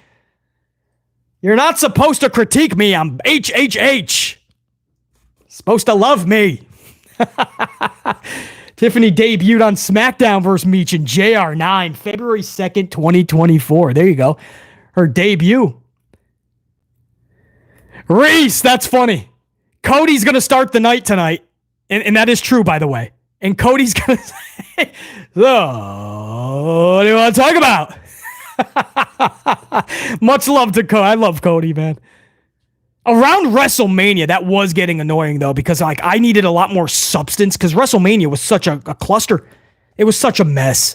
You're not supposed to critique me. I'm HHH. Supposed to love me. Tiffany debuted on SmackDown versus Meechin JR9, February 2nd, 2024. There you go. Her debut. Reese, that's funny. Cody's going to start the night tonight. And that is true, by the way. And Cody's going to say, so, what do you want to talk about? Much love to Cody. I love Cody, man. Around WrestleMania, that was getting annoying, though, because like I needed a lot more substance because WrestleMania was such a cluster. It was such a mess.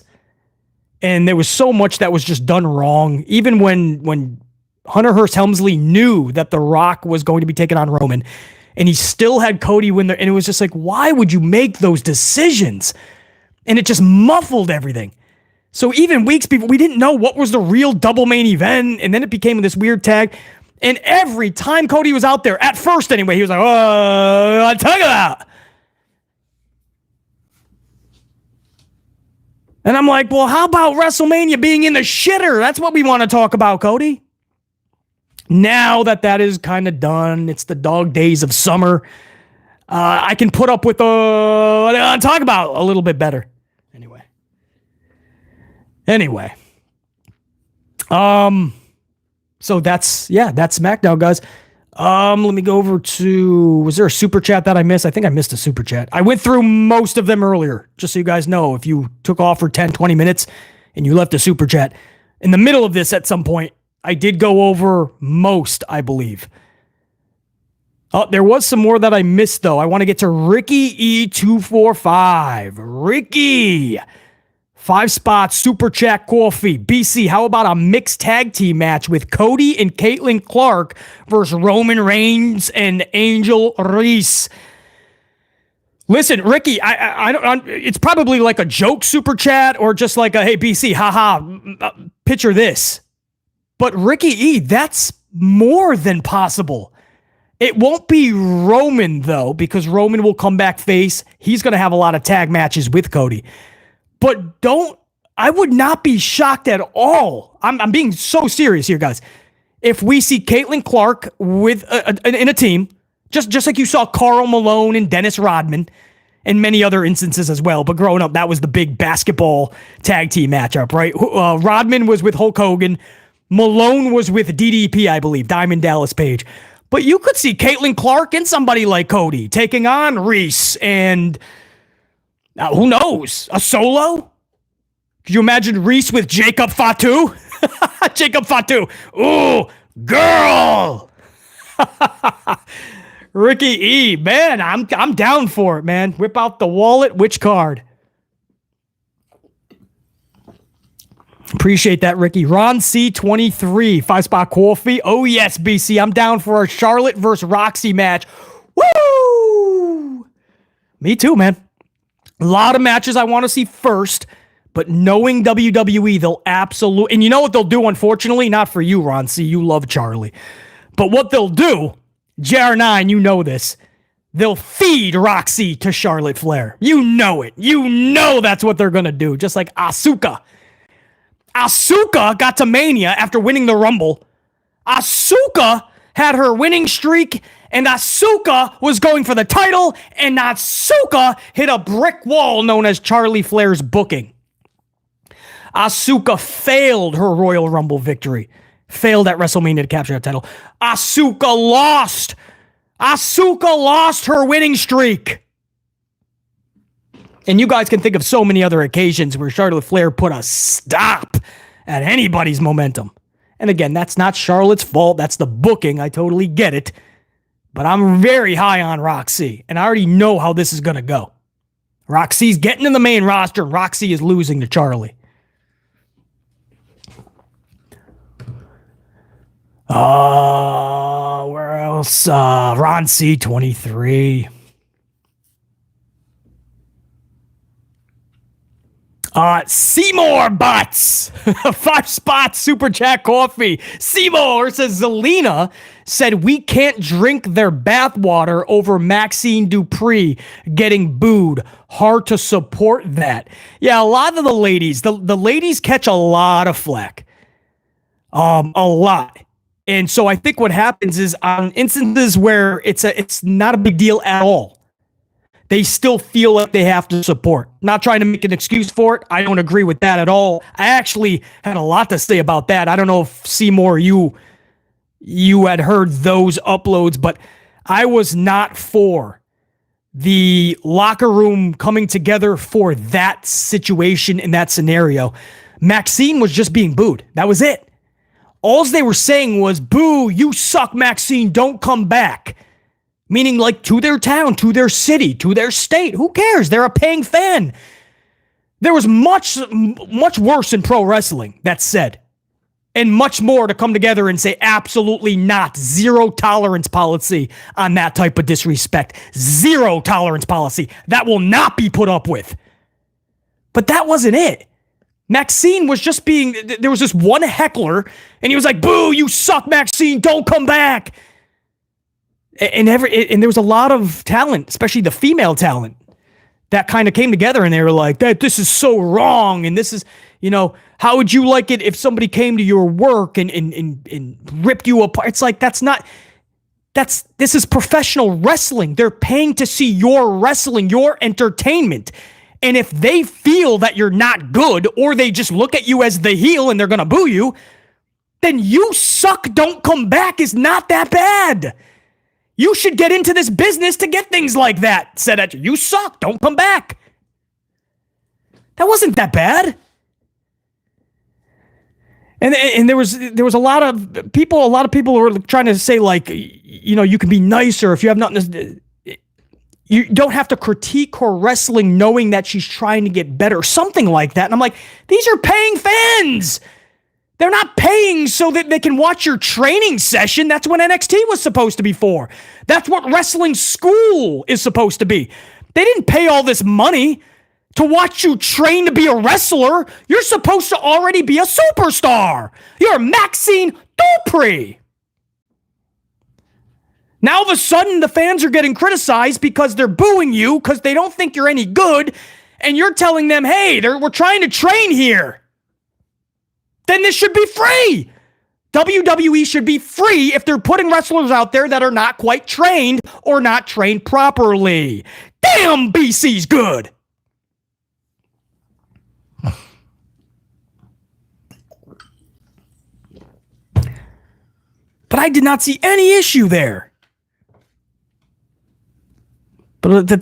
And there was so much that was just done wrong. Even when Hunter Hearst Helmsley knew that The Rock was going to be taking on Roman, and he still had Cody win there, and it was just like, why would you make those decisions? And it just muffled everything. So even weeks before, we didn't know what was the real double main event, and then it became this weird tag. And every time Cody was out there, at first anyway, he was like, oh, what I'm talking about? And I'm like, well, how about WrestleMania being in the shitter? That's what we want to talk about, Cody. Now that is kind of done, it's the dog days of summer. I can put up with talk about a little bit better. Anyway. So that's SmackDown, guys. Let me go over to, was there a super chat that I missed? I think I missed a super chat. I went through most of them earlier, just so you guys know, if you took off for 10, 20 minutes and you left a super chat in the middle of this at some point, I did go over most, I believe. Oh, there was some more that I missed, though. I want to get to Ricky E245. Ricky, 5 spots, super chat coffee. BC, how about a mixed tag team match with Cody and Caitlyn Clark versus Roman Reigns and Angel Reese? Listen, Ricky, I don't. It's probably like a joke super chat or just like a hey BC, haha, picture this. But Ricky E, that's more than possible. It won't be Roman though, because Roman will come back face. He's going to have a lot of tag matches with Cody. But I would not be shocked at all. I'm being so serious here, guys. If we see Caitlyn Clark with in a team, just like you saw Karl Malone and Dennis Rodman, and many other instances as well. But growing up, that was the big basketball tag team matchup, right? Rodman was with Hulk Hogan. Malone was with DDP, I believe, Diamond Dallas Page. But you could see Caitlyn Clark and somebody like Cody taking on Reese and who knows, a solo? Could you imagine Reese with Jacob Fatu? Jacob Fatu. Ooh, girl. Ricky E, man, I'm down for it, man. Whip out the wallet. Which card? Appreciate that, Ricky. Ron C23, 5-spot coffee. Oh, yes, BC. I'm down for a Charlotte versus Roxy match. Woo! Me too, man. A lot of matches I want to see first, but knowing WWE, they'll absolutely, and you know what they'll do, unfortunately? Not for you, Ron C. You love Charlie. But what they'll do, JR9, you know this, they'll feed Roxy to Charlotte Flair. You know it. You know that's what they're going to do, just like Asuka. Asuka got to Mania after winning the Rumble. Asuka had her winning streak, and Asuka was going for the title, and Asuka hit a brick wall known as Charlie Flair's booking. Asuka failed her Royal Rumble victory. Failed at WrestleMania to capture that title. Asuka lost. Asuka lost her winning streak. And you guys can think of so many other occasions where Charlotte Flair put a stop at anybody's momentum. And again, that's not Charlotte's fault. That's the booking. I totally get it. But I'm very high on Roxy. And I already know how this is going to go. Roxy's getting in the main roster. And Roxy is losing to Charlie. Where else? Ron C, 23. Seymour Butts. 5 spots, Super Chat Coffee. Seymour says Zelina said we can't drink their bathwater over Maxine Dupree getting booed. Hard to support that. Yeah, a lot of the ladies, the ladies catch a lot of flack. A lot. And so I think what happens is on instances where it's not a big deal at all, they still feel like they have to support. Not trying to make an excuse for it. I don't agree with that at all. I actually had a lot to say about that. I don't know if Seymour, you had heard those uploads, but I was not for the locker room coming together for that situation in that scenario. Maxine was just being booed. That was it. All they were saying was, boo, you suck, Maxine, don't come back. Meaning like to their town, to their city, to their state. Who cares? They're a paying fan. There was much worse in pro wrestling, that said. And much more to come together and say absolutely not. Zero tolerance policy on that type of disrespect. Zero tolerance policy. That will not be put up with. But that wasn't it. Maxine was just being, there was this one heckler, and he was like, boo, you suck, Maxine, don't come back. And there was a lot of talent, especially the female talent, that kind of came together, and they were like, this is so wrong, and this is, how would you like it if somebody came to your work and ripped you apart? It's like, this is professional wrestling. They're paying to see your wrestling, your entertainment. And if they feel that you're not good, or they just look at you as the heel and they're going to boo you, then you suck, don't come back is not that bad. You should get into this business to get things like that said at you. You suck, don't come back. That wasn't that bad. And there was a lot of people were trying to say, like, you can be nicer if you have nothing. You don't have to critique her wrestling knowing that she's trying to get better. Something like that. And I'm like, these are paying fans. They're not paying so that they can watch your training session. That's what NXT was supposed to be for. That's what wrestling school is supposed to be. They didn't pay all this money to watch you train to be a wrestler. You're supposed to already be a superstar. You're Maxine Dupree. Now, all of a sudden, the fans are getting criticized because they're booing you because they don't think you're any good, and you're telling them, hey, we're trying to train here. Then this should be free. WWE should be free if they're putting wrestlers out there that are not quite trained or not trained properly. Damn, BC's good. But I did not see any issue there. But that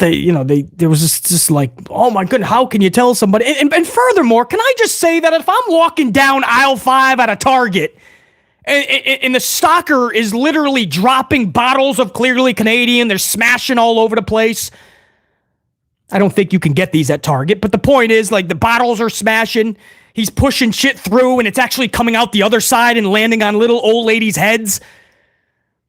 there was just like, oh my goodness, how can you tell somebody? And furthermore, can I just say that if I'm walking down aisle 5 at a Target and the stalker is literally dropping bottles of Clearly Canadian, they're smashing all over the place. I don't think you can get these at Target, but the point is, like, the bottles are smashing. He's pushing shit through, and it's actually coming out the other side and landing on little old ladies' heads.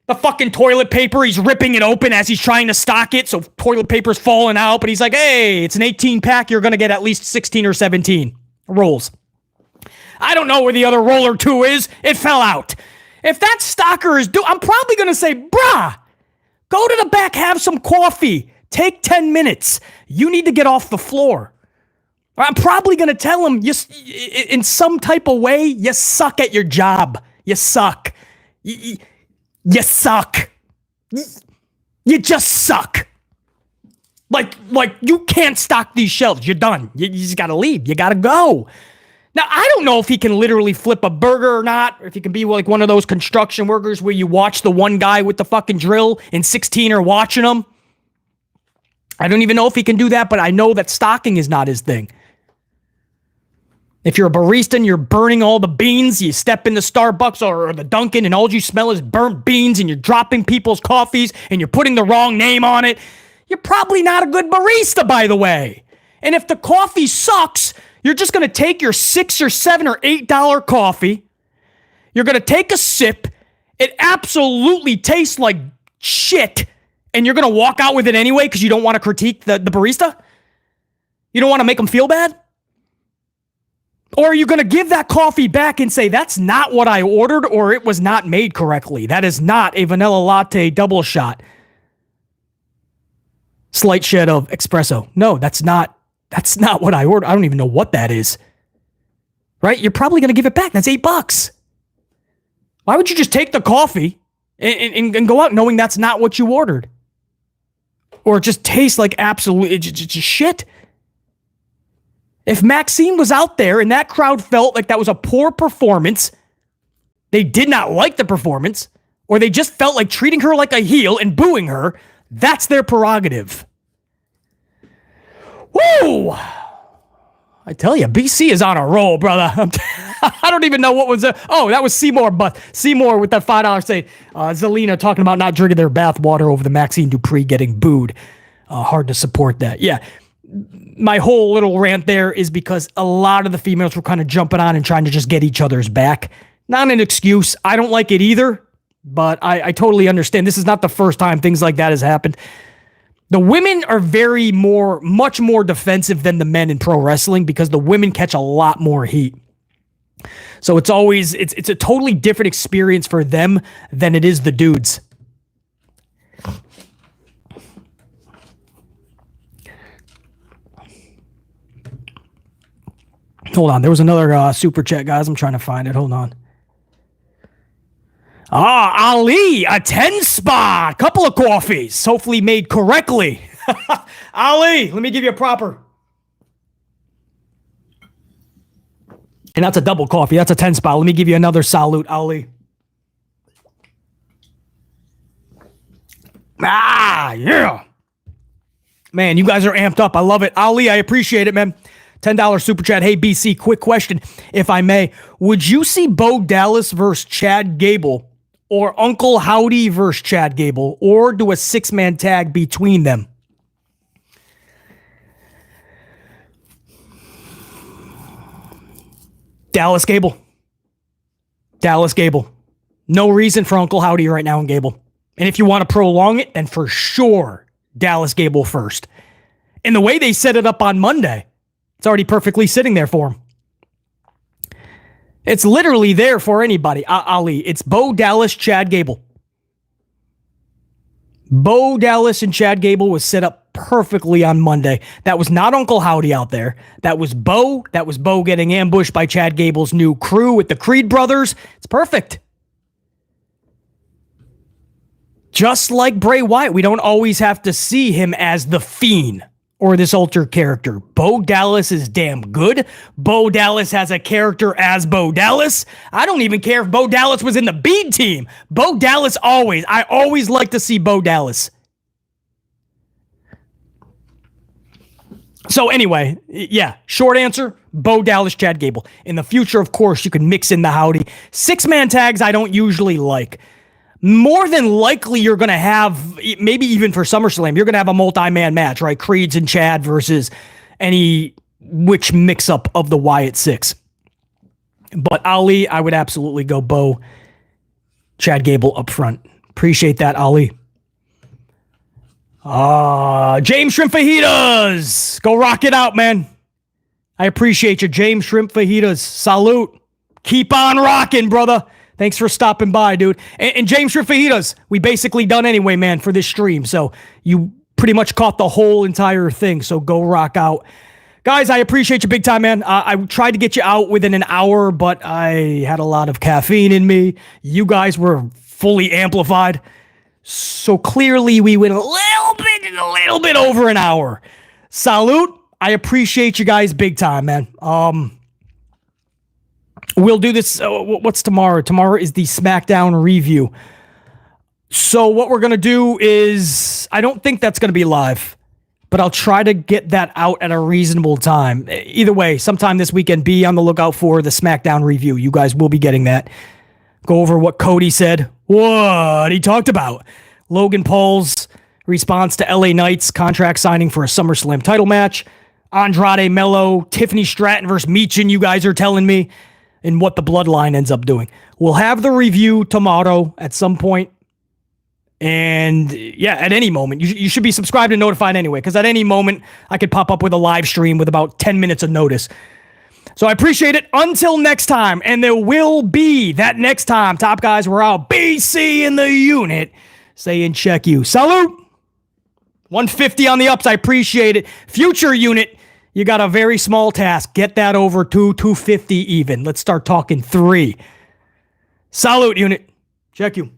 The fucking toilet paper, he's ripping it open as he's trying to stock it, so toilet paper's falling out, but he's like, hey, it's an 18-pack, you're going to get at least 16 or 17 rolls. I don't know where the other roll or two is. It fell out. If that stocker is I'm probably going to say, bruh, go to the back, have some coffee. Take 10 minutes. You need to get off the floor. I'm probably going to tell him, in some type of way, you suck at your job. You suck. You suck. You just suck. Like you can't stock these shelves. You're done. You just got to leave. You got to go. Now, I don't know if he can literally flip a burger or not, or if he can be like one of those construction workers where you watch the one guy with the fucking drill and 16 are watching him. I don't even know if he can do that, but I know that stocking is not his thing. If you're a barista and you're burning all the beans, you step into Starbucks or the Dunkin' and all you smell is burnt beans and you're dropping people's coffees and you're putting the wrong name on it, you're probably not a good barista, by the way. And if the coffee sucks, you're just going to take your $6 or $7 or $8 coffee. You're going to take a sip. It absolutely tastes like shit. And you're going to walk out with it anyway because you don't want to critique the barista? You don't want to make them feel bad? Or are you going to give that coffee back and say, that's not what I ordered, or it was not made correctly? That is not a vanilla latte double shot. Slight shed of espresso. No, that's not what I ordered. I don't even know what that is. Right? You're probably going to give it back. That's $8. Why would you just take the coffee and go out knowing that's not what you ordered? Or it just tastes like absolute just shit. If Maxine was out there and that crowd felt like that was a poor performance, they did not like the performance, or they just felt like treating her like a heel and booing her, that's their prerogative. Woo! I tell you, BC is on a roll, brother. I don't even know what was that. Oh, that was Seymour, but Seymour with that $5 say, Zelina talking about not drinking their bath water over the Maxine Dupree getting booed. Hard to support that. Yeah. My whole little rant there is because a lot of the females were kind of jumping on and trying to just get each other's back. Not an excuse. I don't like it either, but I totally understand. This is not the first time things like that has happened. The women are much more defensive than the men in pro wrestling because the women catch a lot more heat. So it's a totally different experience for them than it is the dudes. Hold on. There was another super chat, guys. I'm trying to find it. Hold on. Ali, a 10 spot. Couple of coffees. Hopefully made correctly. Ali, let me give you a proper. And that's a double coffee. That's a 10 spot. Let me give you another salute, Ali. Yeah. Man, you guys are amped up. I love it. Ali, I appreciate it, man. $10 super chat. Hey, BC, quick question, if I may. Would you see Bo Dallas versus Chad Gable or Uncle Howdy versus Chad Gable, or do a 6-man tag between them? Dallas Gable. No reason for Uncle Howdy right now in Gable. And if you want to prolong it, then for sure, Dallas Gable first. And the way they set it up on Monday, it's already perfectly sitting there for him. It's literally there for anybody. Ali, it's Bo Dallas, Chad Gable. Bo Dallas and Chad Gable was set up perfectly on Monday. That was not Uncle Howdy out there. That was Bo. That was Bo getting ambushed by Chad Gable's new crew with the Creed brothers. It's perfect. Just like Bray Wyatt, we don't always have to see him as the Fiend or this alter character. Bo Dallas is damn good. Bo Dallas has a character as Bo Dallas. I don't even care if Bo Dallas was in the B team. Bo Dallas I always like to see Bo Dallas. So anyway, yeah, short answer, Bo Dallas, Chad Gable. In the future, of course, you can mix in the Howdy. 6-man tags I don't usually like. More than likely, you're going to have, maybe even for SummerSlam, you're going to have a multi-man match, right? Creeds and Chad versus which mix-up of the Wyatt 6. But Ali, I would absolutely go Bo, Chad Gable up front. Appreciate that, Ali. James Shrimp Fajitas. Go rock it out, man. I appreciate you, James Shrimp Fajitas. Salute. Keep on rocking, brother. Thanks for stopping by, dude. And James Shrimp Fajitas, we basically done anyway, man, for this stream. So you pretty much caught the whole entire thing. So go rock out. Guys, I appreciate you big time, man. I tried to get you out within an hour, but I had a lot of caffeine in me. You guys were fully amplified. So clearly we went a little bit over an hour. Salute. I appreciate you guys big time, man. We'll do this. What's tomorrow? Tomorrow is the SmackDown review. So what we're going to do is, I don't think that's going to be live, but I'll try to get that out at a reasonable time. Either way, sometime this weekend, be on the lookout for the SmackDown review. You guys will be getting that. Go over what Cody said, what he talked about. Logan Paul's response to LA Knight's contract signing for a SummerSlam title match. Andrade Mello, Tiffany Stratton versus Meechin, you guys are telling me, and what the bloodline ends up doing. We'll have the review tomorrow at some point. And yeah, at any moment, you should be subscribed and notified anyway, because at any moment, I could pop up with a live stream with about 10 minutes of notice. So I appreciate it. Until next time, and there will be that next time. Top guys, we're out. BC in the unit. Saying check you. Salute. 150 on the ups. I appreciate it. Future unit, you got a very small task. Get that over to 250 even. Let's start talking 3. Salute, unit. Check you.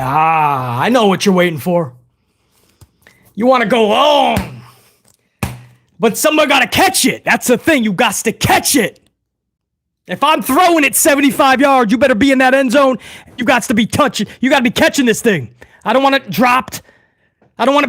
I know what you're waiting for. You want to go long, but someone got to catch it. That's the thing. You got to catch it. If I'm throwing it 75 yards, you better be in that end zone. You got to be touching. You got to be catching this thing. I don't want it dropped. I don't want it